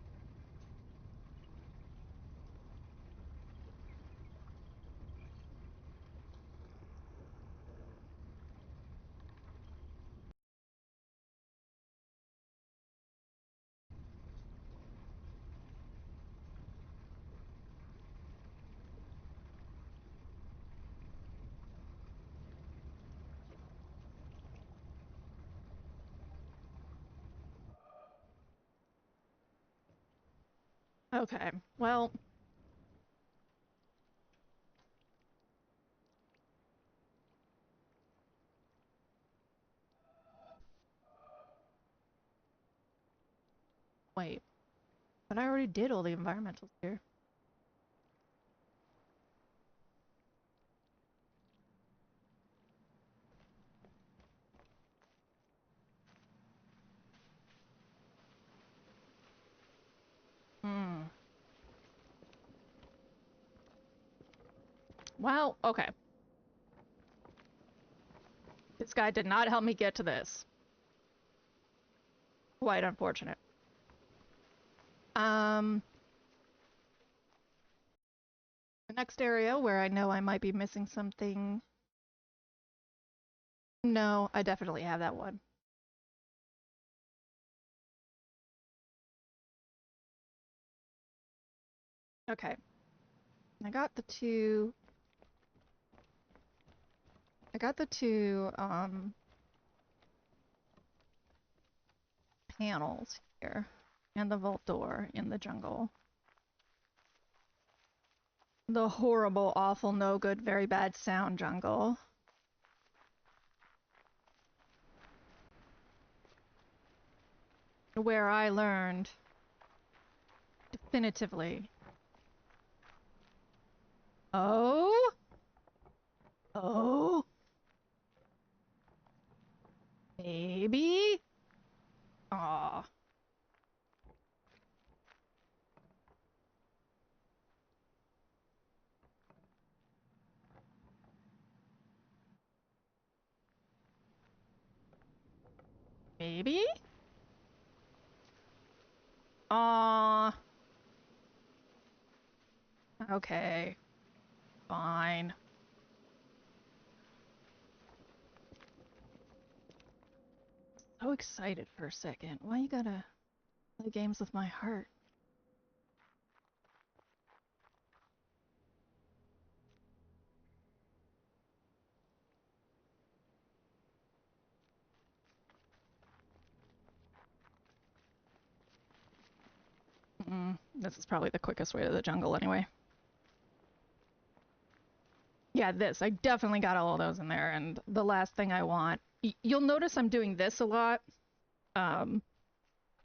Okay, well... Wait, but I already did all the environmentals here. Well, okay. This guy did not help me get to this. Quite unfortunate. The next area where I know I might be missing something... No, I definitely have that one. Okay. I got the two... panels here. And the vault door in the jungle. The horrible, awful, no good, very bad sound jungle. Where I learned definitively. Oh? Oh? Maybe? Aw. Maybe? Aw. Okay. Fine. So excited for a second. Why you gotta play games with my heart? This is probably the quickest way to the jungle anyway. Yeah, this. I definitely got all of those in there, and the last thing I want... You'll notice I'm doing this a lot. I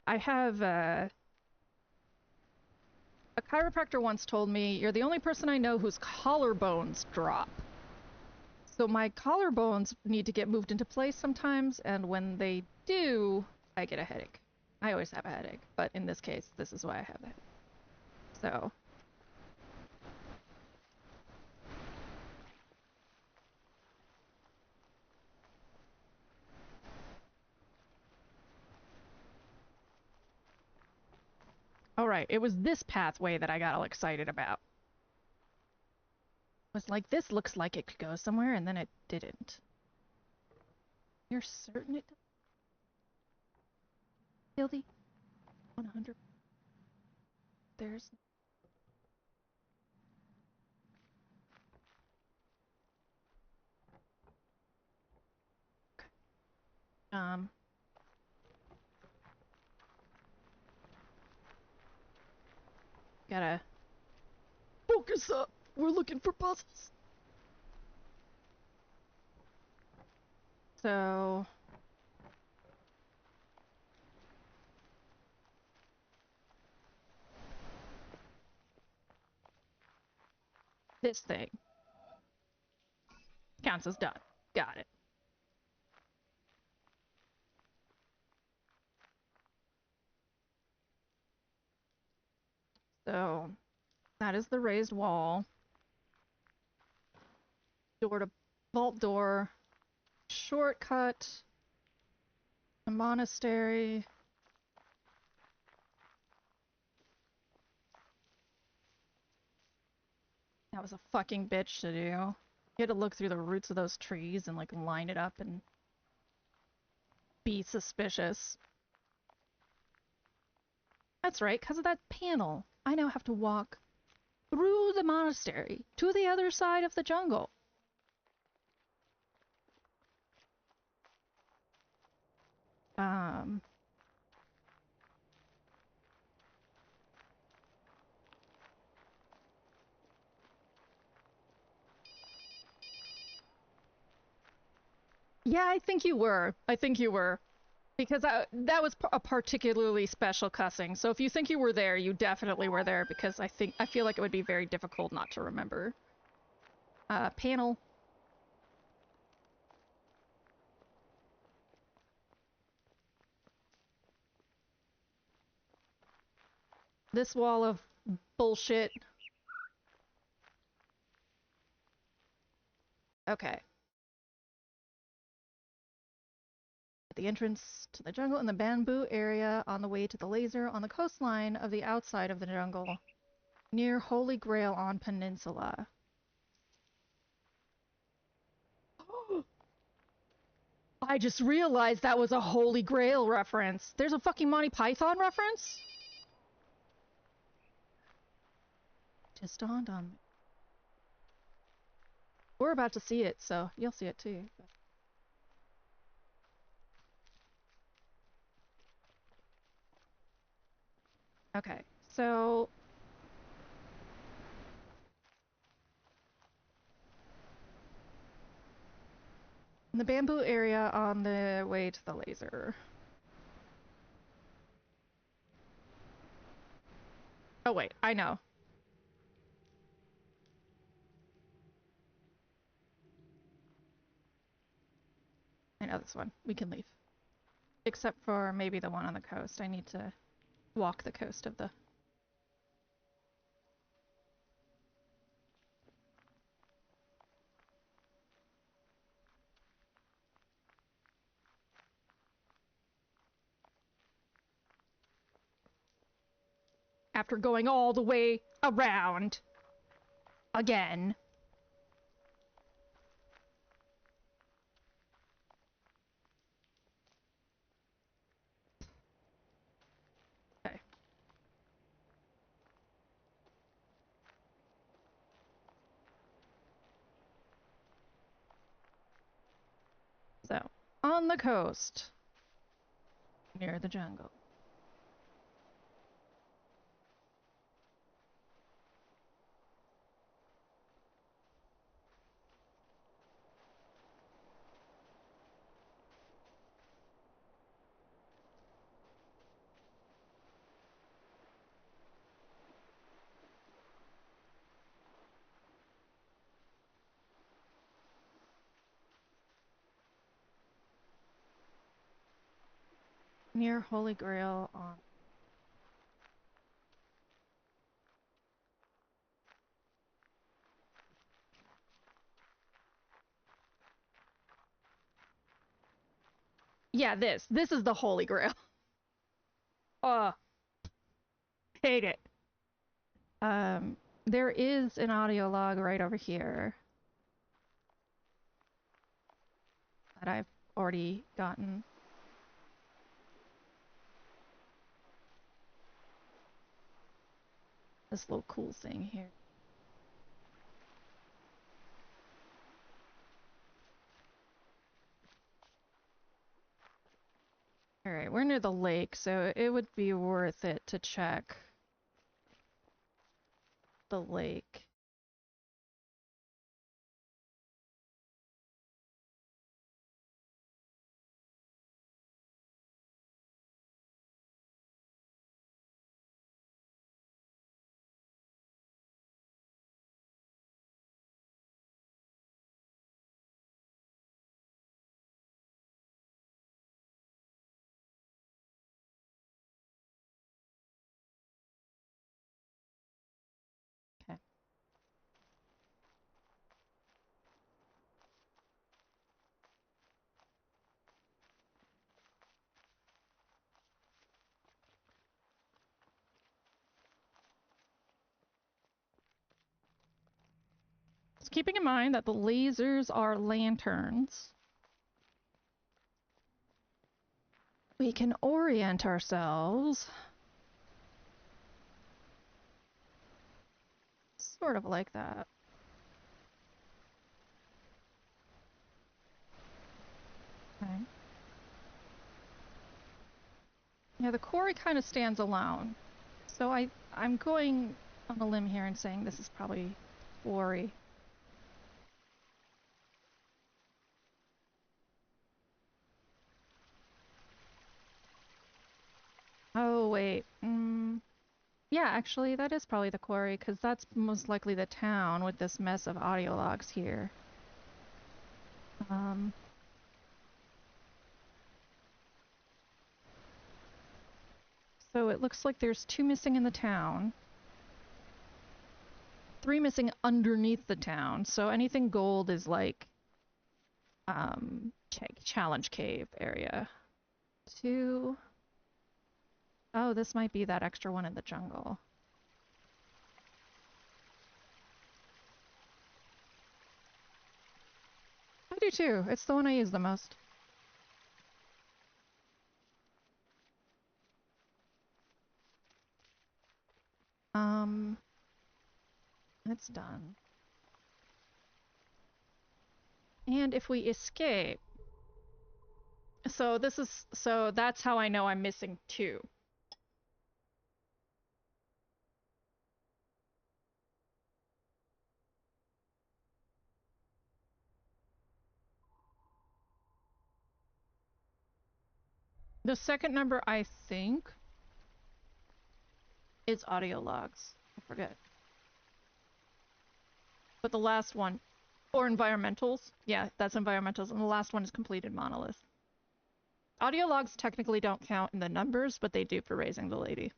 have, a chiropractor once told me, you're the only person I know whose collarbones drop. So my collarbones need to get moved into place sometimes, and when they do, I get a headache. I always have a headache, but in this case, this is why I have that. So... right. It was this pathway that I got all excited about. It was like, this looks like it could go somewhere, and then it didn't. You're certain it does? Hildy? 100. There's... Okay. Gotta focus up. We're looking for puzzles. So... this thing counts as done. Got it. So, that is the raised wall. Door to vault door. Shortcut. The monastery. That was a fucking bitch to do. You had to look through the roots of those trees and like line it up and be suspicious. That's right, because of that panel. I now have to walk through the monastery to the other side of the jungle. Yeah, I think you were. I think you were. Because that was a particularly special cussing. So if you think you were there, you definitely were there, because I feel like it would be very difficult not to remember. Panel. This wall of bullshit. Okay. At the entrance to the jungle in the bamboo area on the way to the laser on the coastline of the outside of the jungle. Near Holy Grail on Peninsula. I just realized that was a Holy Grail reference. There's a fucking Monty Python reference? Just dawned on me. We're about to see it, so you'll see it too. Okay, so... in the bamboo area on the way to the laser. Oh wait, I know. I know this one. We can leave. Except for maybe the one on the coast. I need to walk the coast of the... after going all the way around. Again. Okay. So, on the coast. Near the jungle. Near Holy Grail on... yeah, this. This is the Holy Grail. Hate it. There is an audio log right over here that I've already gotten. This little cool thing here. Alright, we're near the lake, so it would be worth it to check the lake. Okay. Just keeping in mind that the lasers are lanterns. We can orient ourselves. Sort of like that. Okay. Yeah, the quarry kind of stands alone. So I'm going on a limb here and saying this is probably quarry. Oh, wait. Yeah, actually, that is probably the quarry, because that's most likely the town with this mess of audio logs here. So it looks like there's 2 missing in the town. 3 missing underneath the town, so anything gold is like, challenge cave area. 2... Oh, this might be that extra one in the jungle. I do too. It's the one I use the most. It's done. And if we escape... So that's how I know I'm missing 2. The second number, I think, is audio logs. I forget. But the last one, or environmentals. Yeah, that's environmentals. And the last one is completed monolith. Audio logs technically don't count in the numbers, but they do for raising the lady.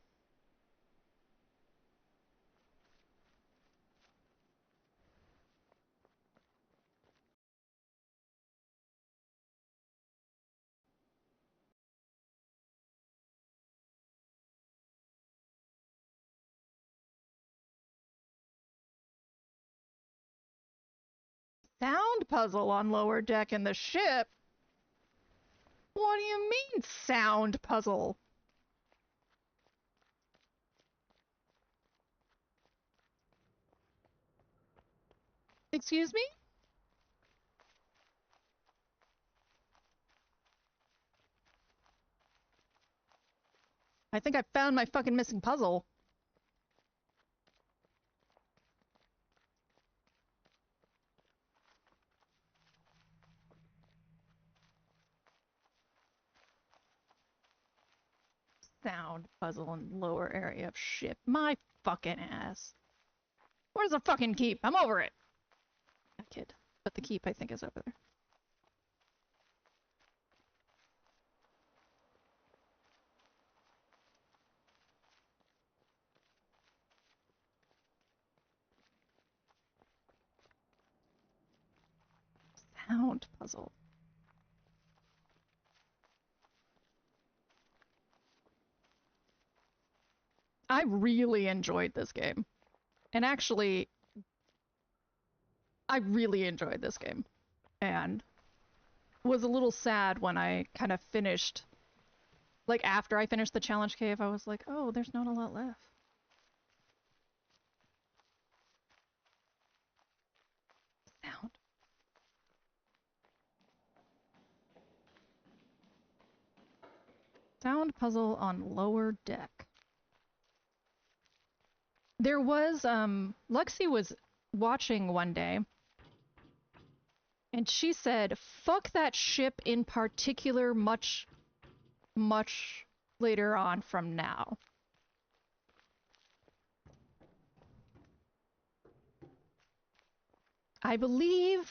Sound puzzle on lower deck in the ship? What do you mean, sound puzzle? Excuse me? I think I found my fucking missing puzzle. Sound puzzle in lower area of ship. My fucking ass. Where's the fucking keep? I'm over it. I kid. But the keep, I think, is over there. Sound puzzle. I really enjoyed this game. And actually, I really enjoyed this game. And was a little sad when I kind of finished, like after I finished the challenge cave, I was like, oh, there's not a lot left. Sound. Sound puzzle on lower deck. There was, Lexi was watching one day, and she said, fuck that ship in particular much later on from now. I believe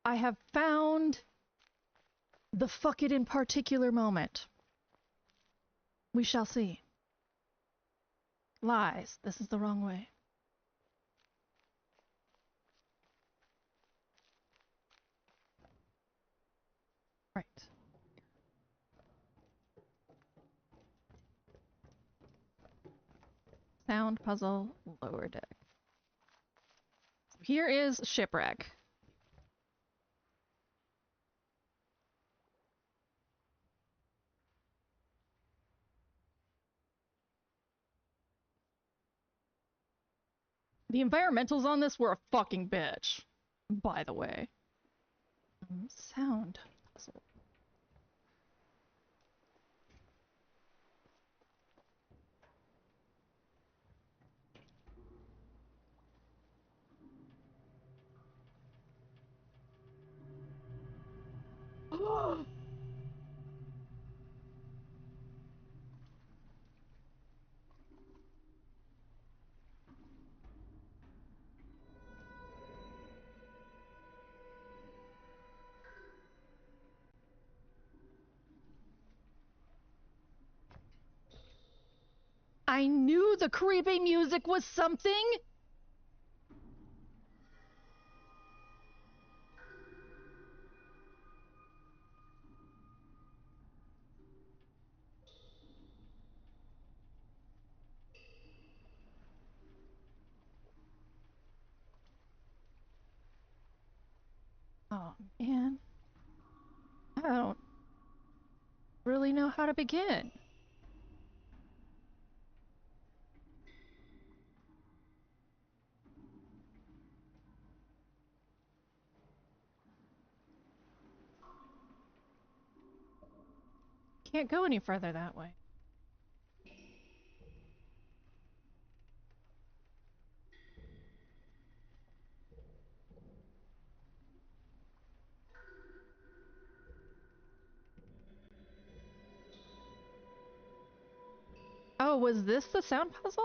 I have found the fuck it in particular moment. We shall see. Lies. This is the wrong way. Right. Sound puzzle, lower deck. Here is shipwreck. The environmentals on this were a fucking bitch, by the way. Sound puzzle. I knew the creepy music was something! Oh, man. I don't really know how to begin. Can't go any further that way. Oh, was this the sound puzzle?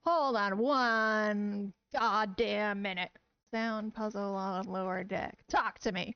Hold on one goddamn minute. Sound puzzle on lower deck. Talk to me.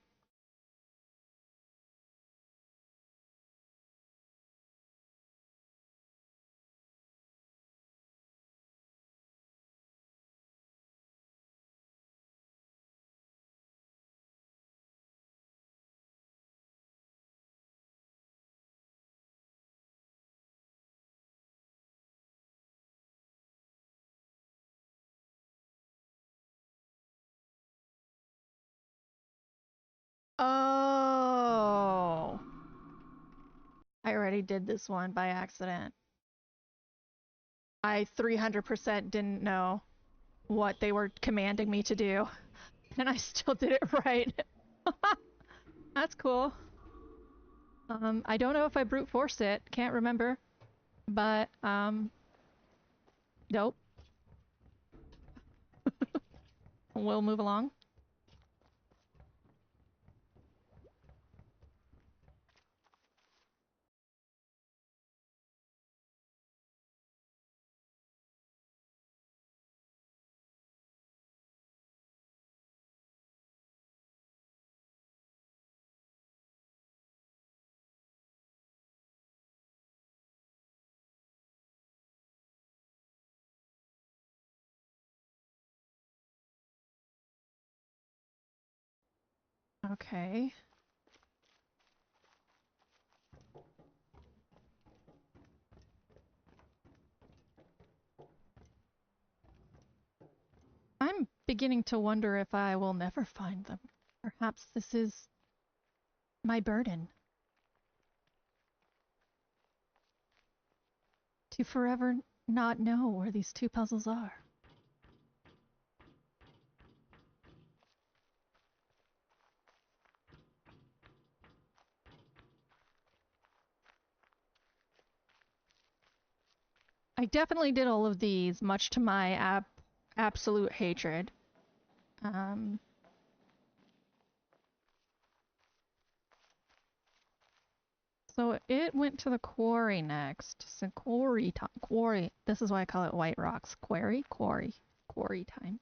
Oh. I already did this one by accident. I 300% didn't know what they were commanding me to do, and I still did it right. That's cool. I don't know if I brute forced it, can't remember, but, nope. We'll move along. Okay. I'm beginning to wonder if I will never find them. Perhaps this is my burden. To forever not know where these two puzzles are. I definitely did all of these, much to my absolute hatred. So it went to the quarry next. So quarry. This is why I call it White Rocks. Quarry time.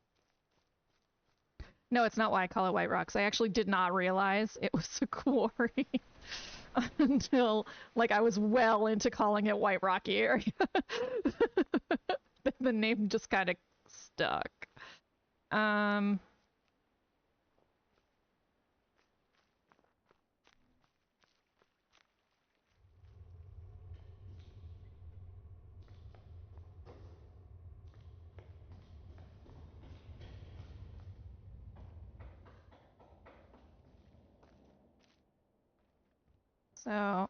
No, it's not why I call it White Rocks. I actually did not realize it was a quarry until, like, I was well into calling it White Rocky area. The name just kind of stuck. So,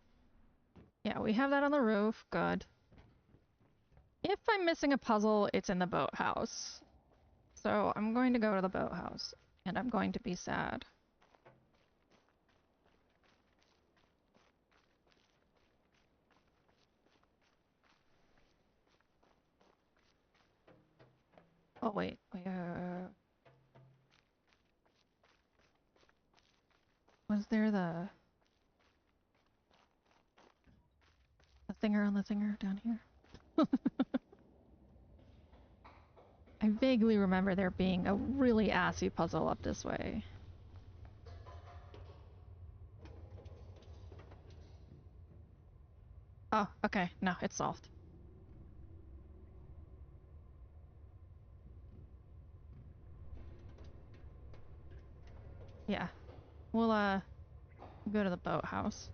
yeah, we have that on the roof. Good. If I'm missing a puzzle, it's in the boathouse. So I'm going to go to the boathouse, and I'm going to be sad. Oh, wait. Was there the thinger on the thinger down here? I vaguely remember there being a really assy puzzle up this way. Oh, okay. No, it's solved. Yeah. We'll, go to the boathouse.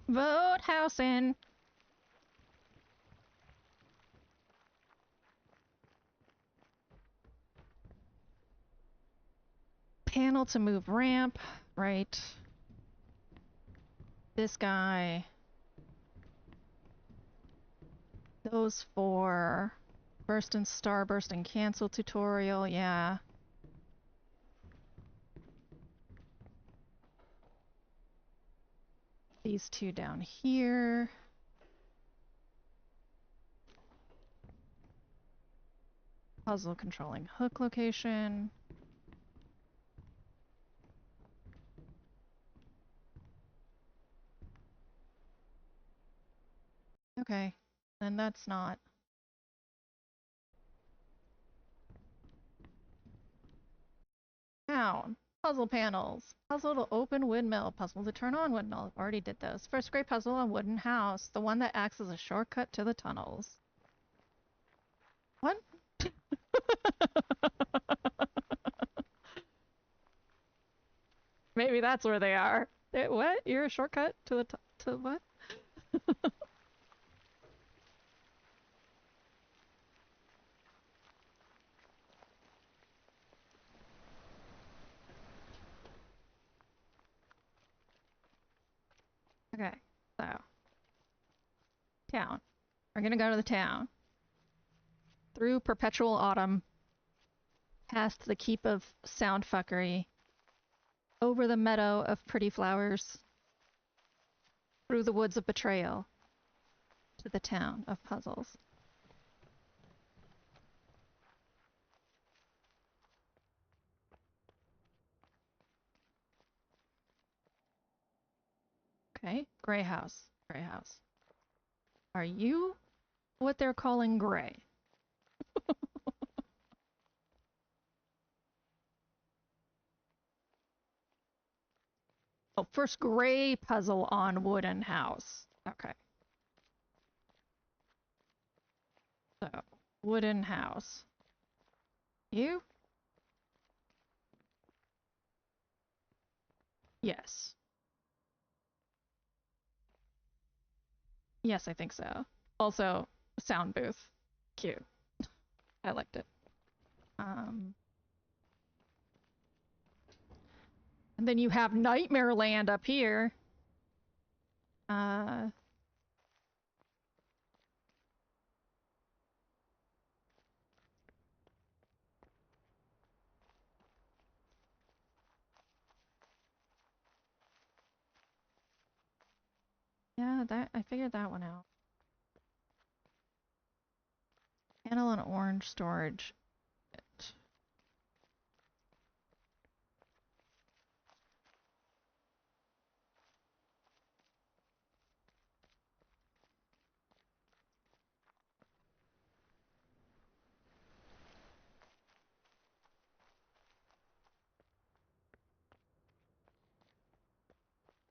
Boathousing! Panel to move ramp. Right. This guy. Those four. Burst and starburst and cancel tutorial, yeah. These two down here. Puzzle controlling hook location. Okay, then that's not. Town. Puzzle panels. Puzzle to open windmill. Puzzle to turn on windmill. Already did those. First grade puzzle on wooden house. The one that acts as a shortcut to the tunnels. What? Maybe that's where they are. What? You're a shortcut to the to what? Okay, so town. We're gonna go to the town. Through perpetual autumn. Past the keep of soundfuckery. Over the meadow of pretty flowers. Through the woods of betrayal. To the town of puzzles. Okay, gray house. Gray house. Are you what they're calling gray? Oh, first gray puzzle on wooden house. Okay. So, wooden house. You? Yes. Yes, I think so. Also, sound booth. Cute. I liked it. And then you have Nightmare Land up here. Yeah, I figured that one out. Panel and orange storage.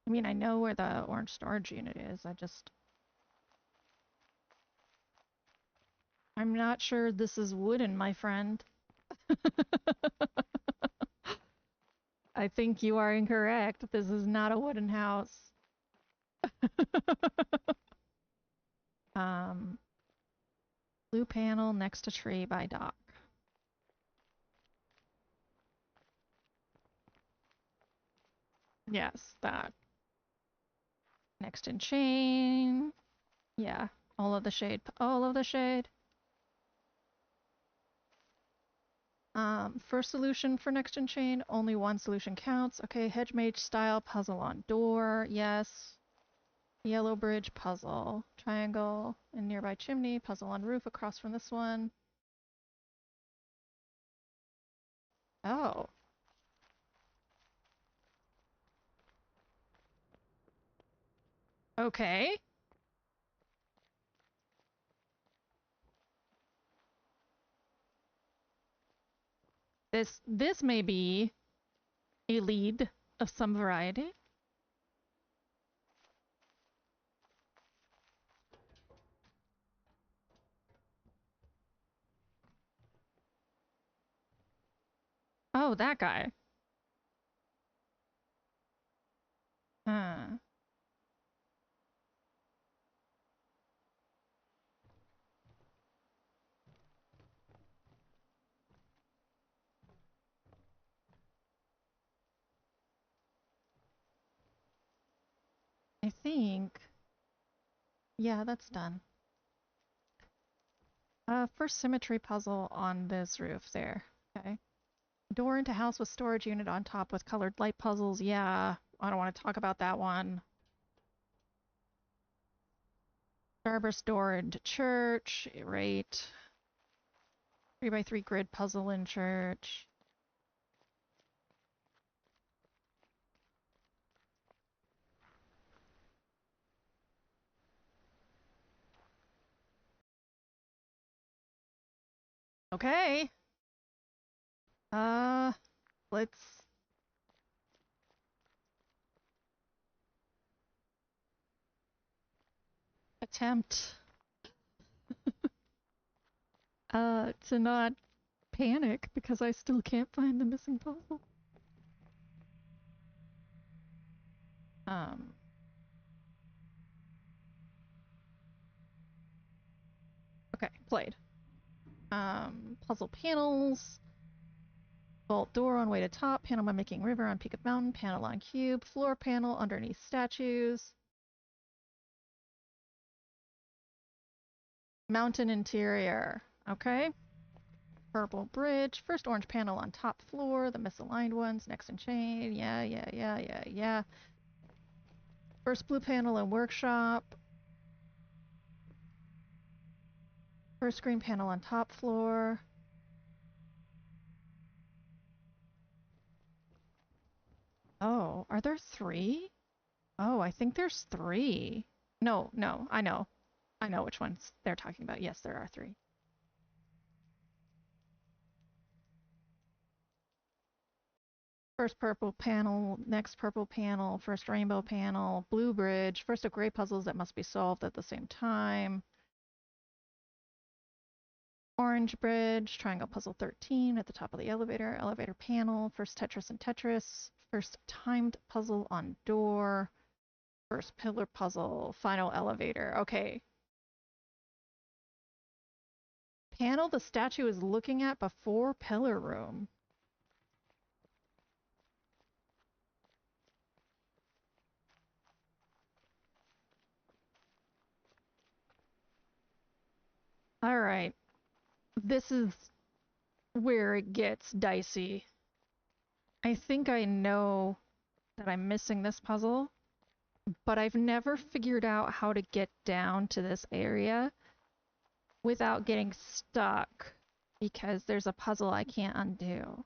I mean, I know where the orange storage unit is. I'm not sure this is wooden, my friend. I think you are incorrect. This is not a wooden house. Blue panel next to tree by dock. Yes, that. Next in chain. Yeah, all of the shade. All of the shade. First solution for next in chain, only one solution counts. Okay, hedge mage style puzzle on door. Yes. Yellow bridge puzzle. Triangle in nearby chimney. Puzzle on roof across from this one. Oh. Okay. This may be a lead of some variety. Oh, that guy. I think. Yeah, that's done. First symmetry puzzle on this roof there. Okay. Door into house with storage unit on top with colored light puzzles. Yeah, I don't want to talk about that one. Starburst door into church. Right. 3x3 grid puzzle in church. Okay. Let's attempt to not panic because I still can't find the missing puzzle. Okay, played. Puzzle panels. Vault door on way to top. Panel mimicking river on peak of mountain. Panel on cube. Floor panel underneath statues. Mountain interior. Okay. Purple bridge. First orange panel on top floor. The misaligned ones next in chain. Yeah. First blue panel in workshop. First green panel on top floor. Oh, are there 3? Oh, I think there's 3. No, I know. I know which ones they're talking about. Yes, there are 3. First purple panel, next purple panel, first rainbow panel, blue bridge, first of gray puzzles that must be solved at the same time. Orange bridge, triangle puzzle 13 at the top of the elevator, elevator panel, first Tetris and Tetris, first timed puzzle on door, first pillar puzzle, final elevator. Okay. Panel the statue is looking at before pillar room. All right. This is where it gets dicey. I think I know that I'm missing this puzzle, but I've never figured out how to get down to this area without getting stuck because there's a puzzle I can't undo.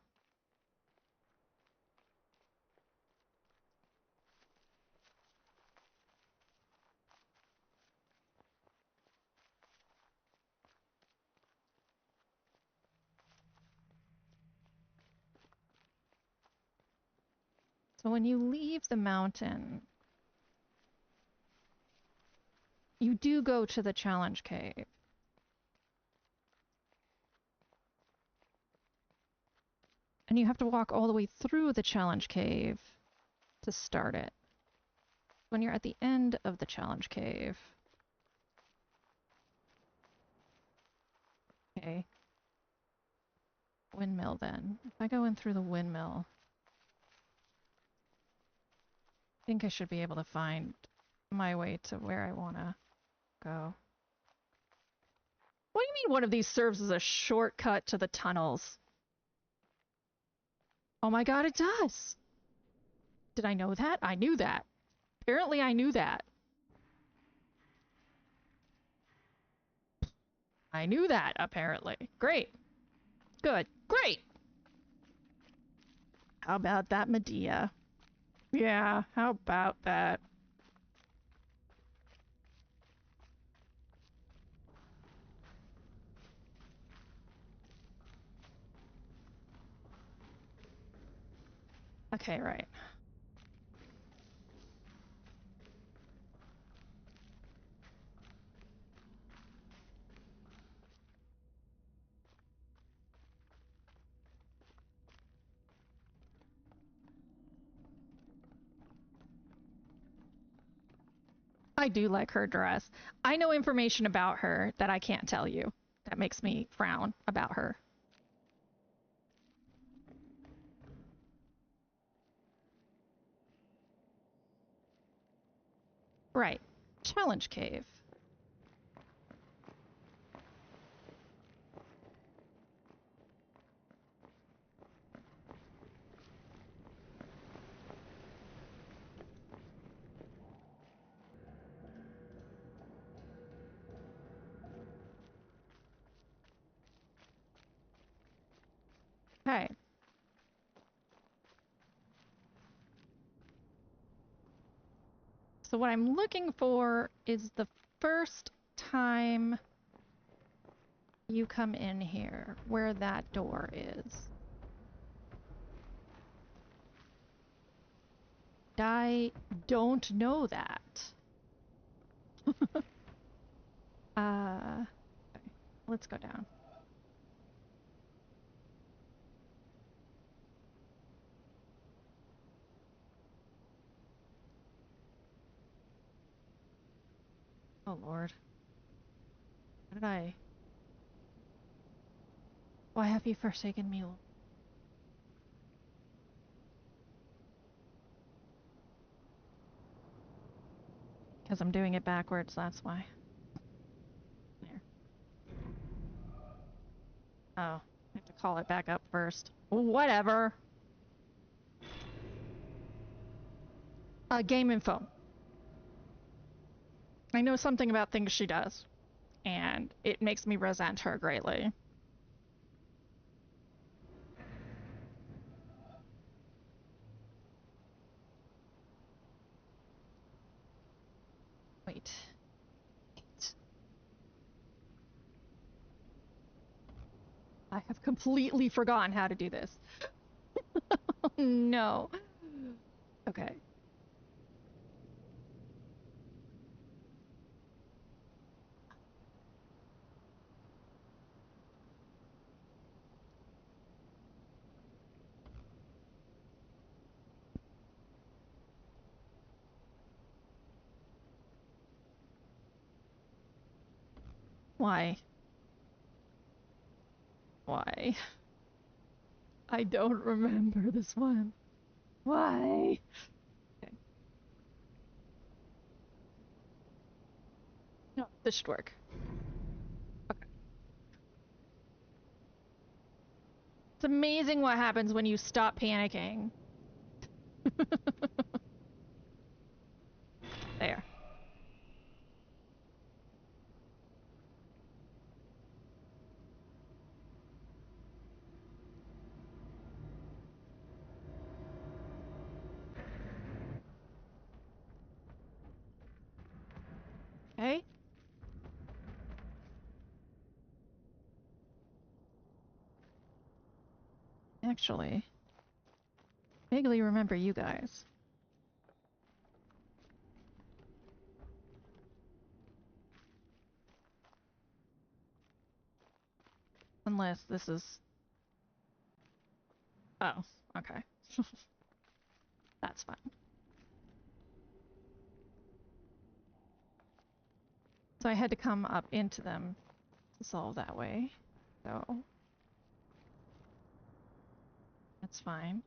So when you leave the mountain, you do go to the challenge cave. And you have to walk all the way through the challenge cave to start it. When you're at the end of the challenge cave. Okay. Windmill then. If I go in through the windmill, I think I should be able to find my way to where I want to go. What do you mean one of these serves as a shortcut to the tunnels? Oh my god, it does! Did I know that? I knew that. Apparently I knew that. I knew that, apparently. Great. Good. Great! How about that, Medea? Yeah, how about that? Okay, right. I do like her dress. I know information about her that I can't tell you. That makes me frown about her. Right. Challenge cave. Okay. So what I'm looking for is the first time you come in here, where that door is. I don't know that. Okay. Let's go down. Oh Lord. How did I... Why have you forsaken me? Because I'm doing it backwards, that's why. There. Oh, I have to call it back up first. Whatever. Game info. I know something about things she does, and it makes me resent her greatly. Wait. I have completely forgotten how to do this. No. Okay. Why? Why? I don't remember this one. Why? Okay. No, this should work. Okay. It's amazing what happens when you stop panicking. There. Okay. Actually, vaguely remember you guys. Unless this is... Oh, okay. That's fine. So I had to come up into them to solve that way. So... that's fine.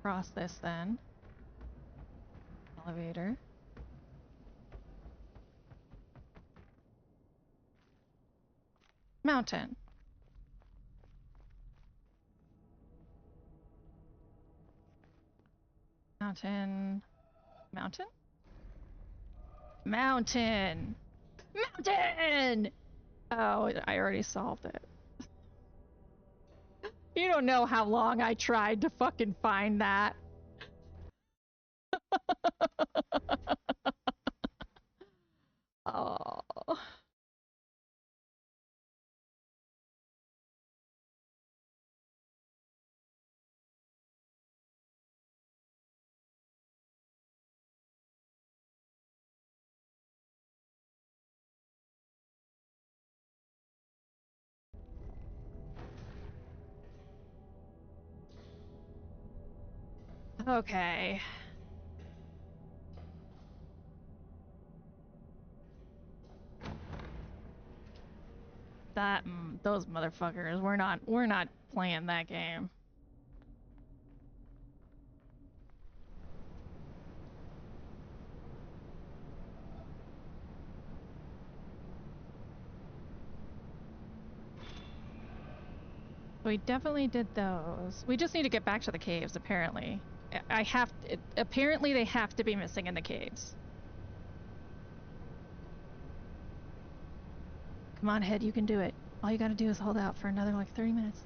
Cross this then. Elevator. Mountain. Mountain. Mountain? Mountain! Mountain! Oh, I already solved it. You don't know how long I tried to fucking find that. Oh. Okay. That, those motherfuckers, we're not playing that game. We definitely did those. We just need to get back to the caves, apparently. Apparently they have to be missing in the caves. Come on, Head, you can do it. All you gotta do is hold out for another, like, 30 minutes.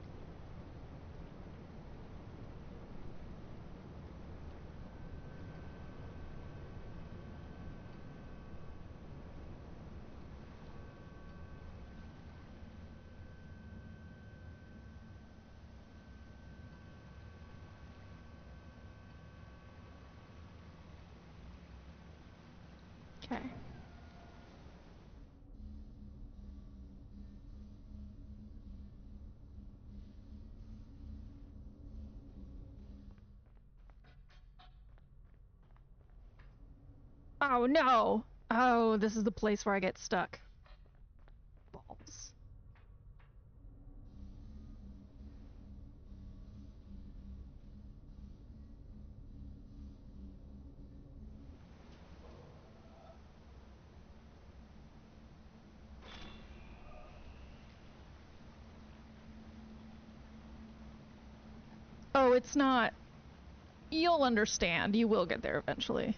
Okay. Oh, no! Oh, this is the place where I get stuck. Balls. Oh, it's not... You'll understand. You will get there eventually.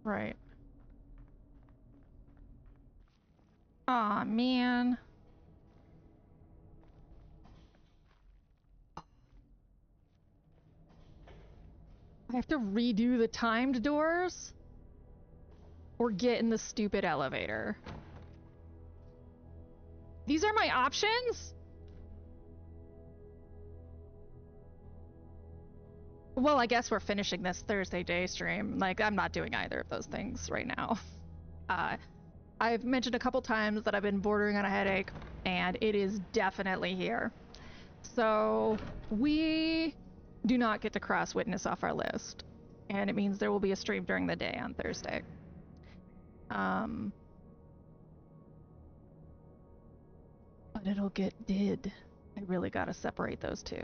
Right. Aw, man. I have to redo the timed doors or get in the stupid elevator. These are my options? Well, I guess we're finishing this Thursday day stream. Like, I'm not doing either of those things right now. I've mentioned a couple times that I've been bordering on a headache, and it is definitely here. So, we do not get to cross Witness off our list. And it means there will be a stream during the day on Thursday. But it'll get did. I really gotta separate those two.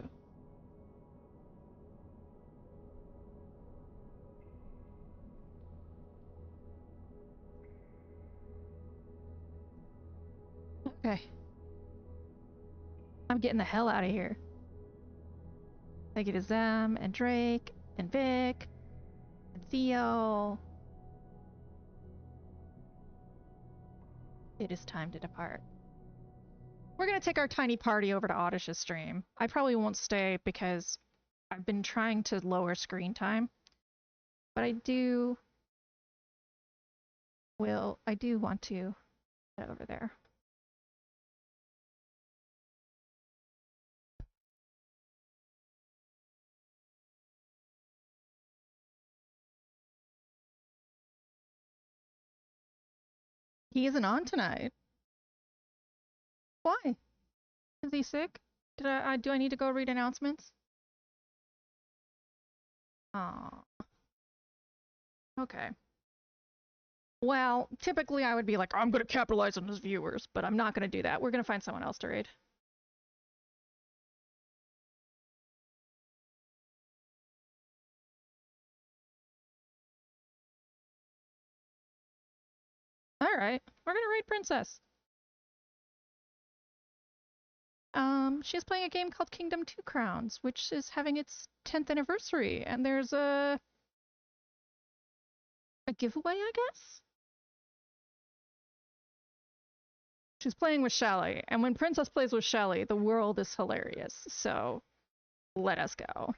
Okay. I'm getting the hell out of here. Thank you to Zem and Drake and Vic and Theo. It is time to depart. We're gonna take our tiny party over to Oddish's stream. I probably won't stay because I've been trying to lower screen time. But I do want to get over there. He isn't on tonight. Why? Is he sick? Do I need to go read announcements? Aw. Okay. Well, typically I would be like, I'm gonna capitalize on his viewers, but I'm not gonna do that. We're gonna find someone else to raid. Alright, we're gonna raid Princess. She's playing a game called Kingdom 2 Crowns, which is having its 10th anniversary, and there's a giveaway, I guess? She's playing with Shelly, and when Princess plays with Shelly, the world is hilarious, so let us go.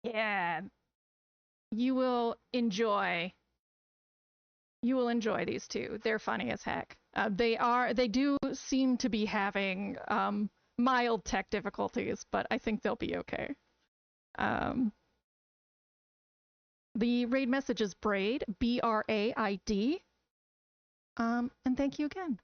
Yeah, you will enjoy these two. They're funny as heck. They do seem to be having mild tech difficulties, but I think they'll be okay. The raid message is Braid, B-R-A-I-D. And thank you again.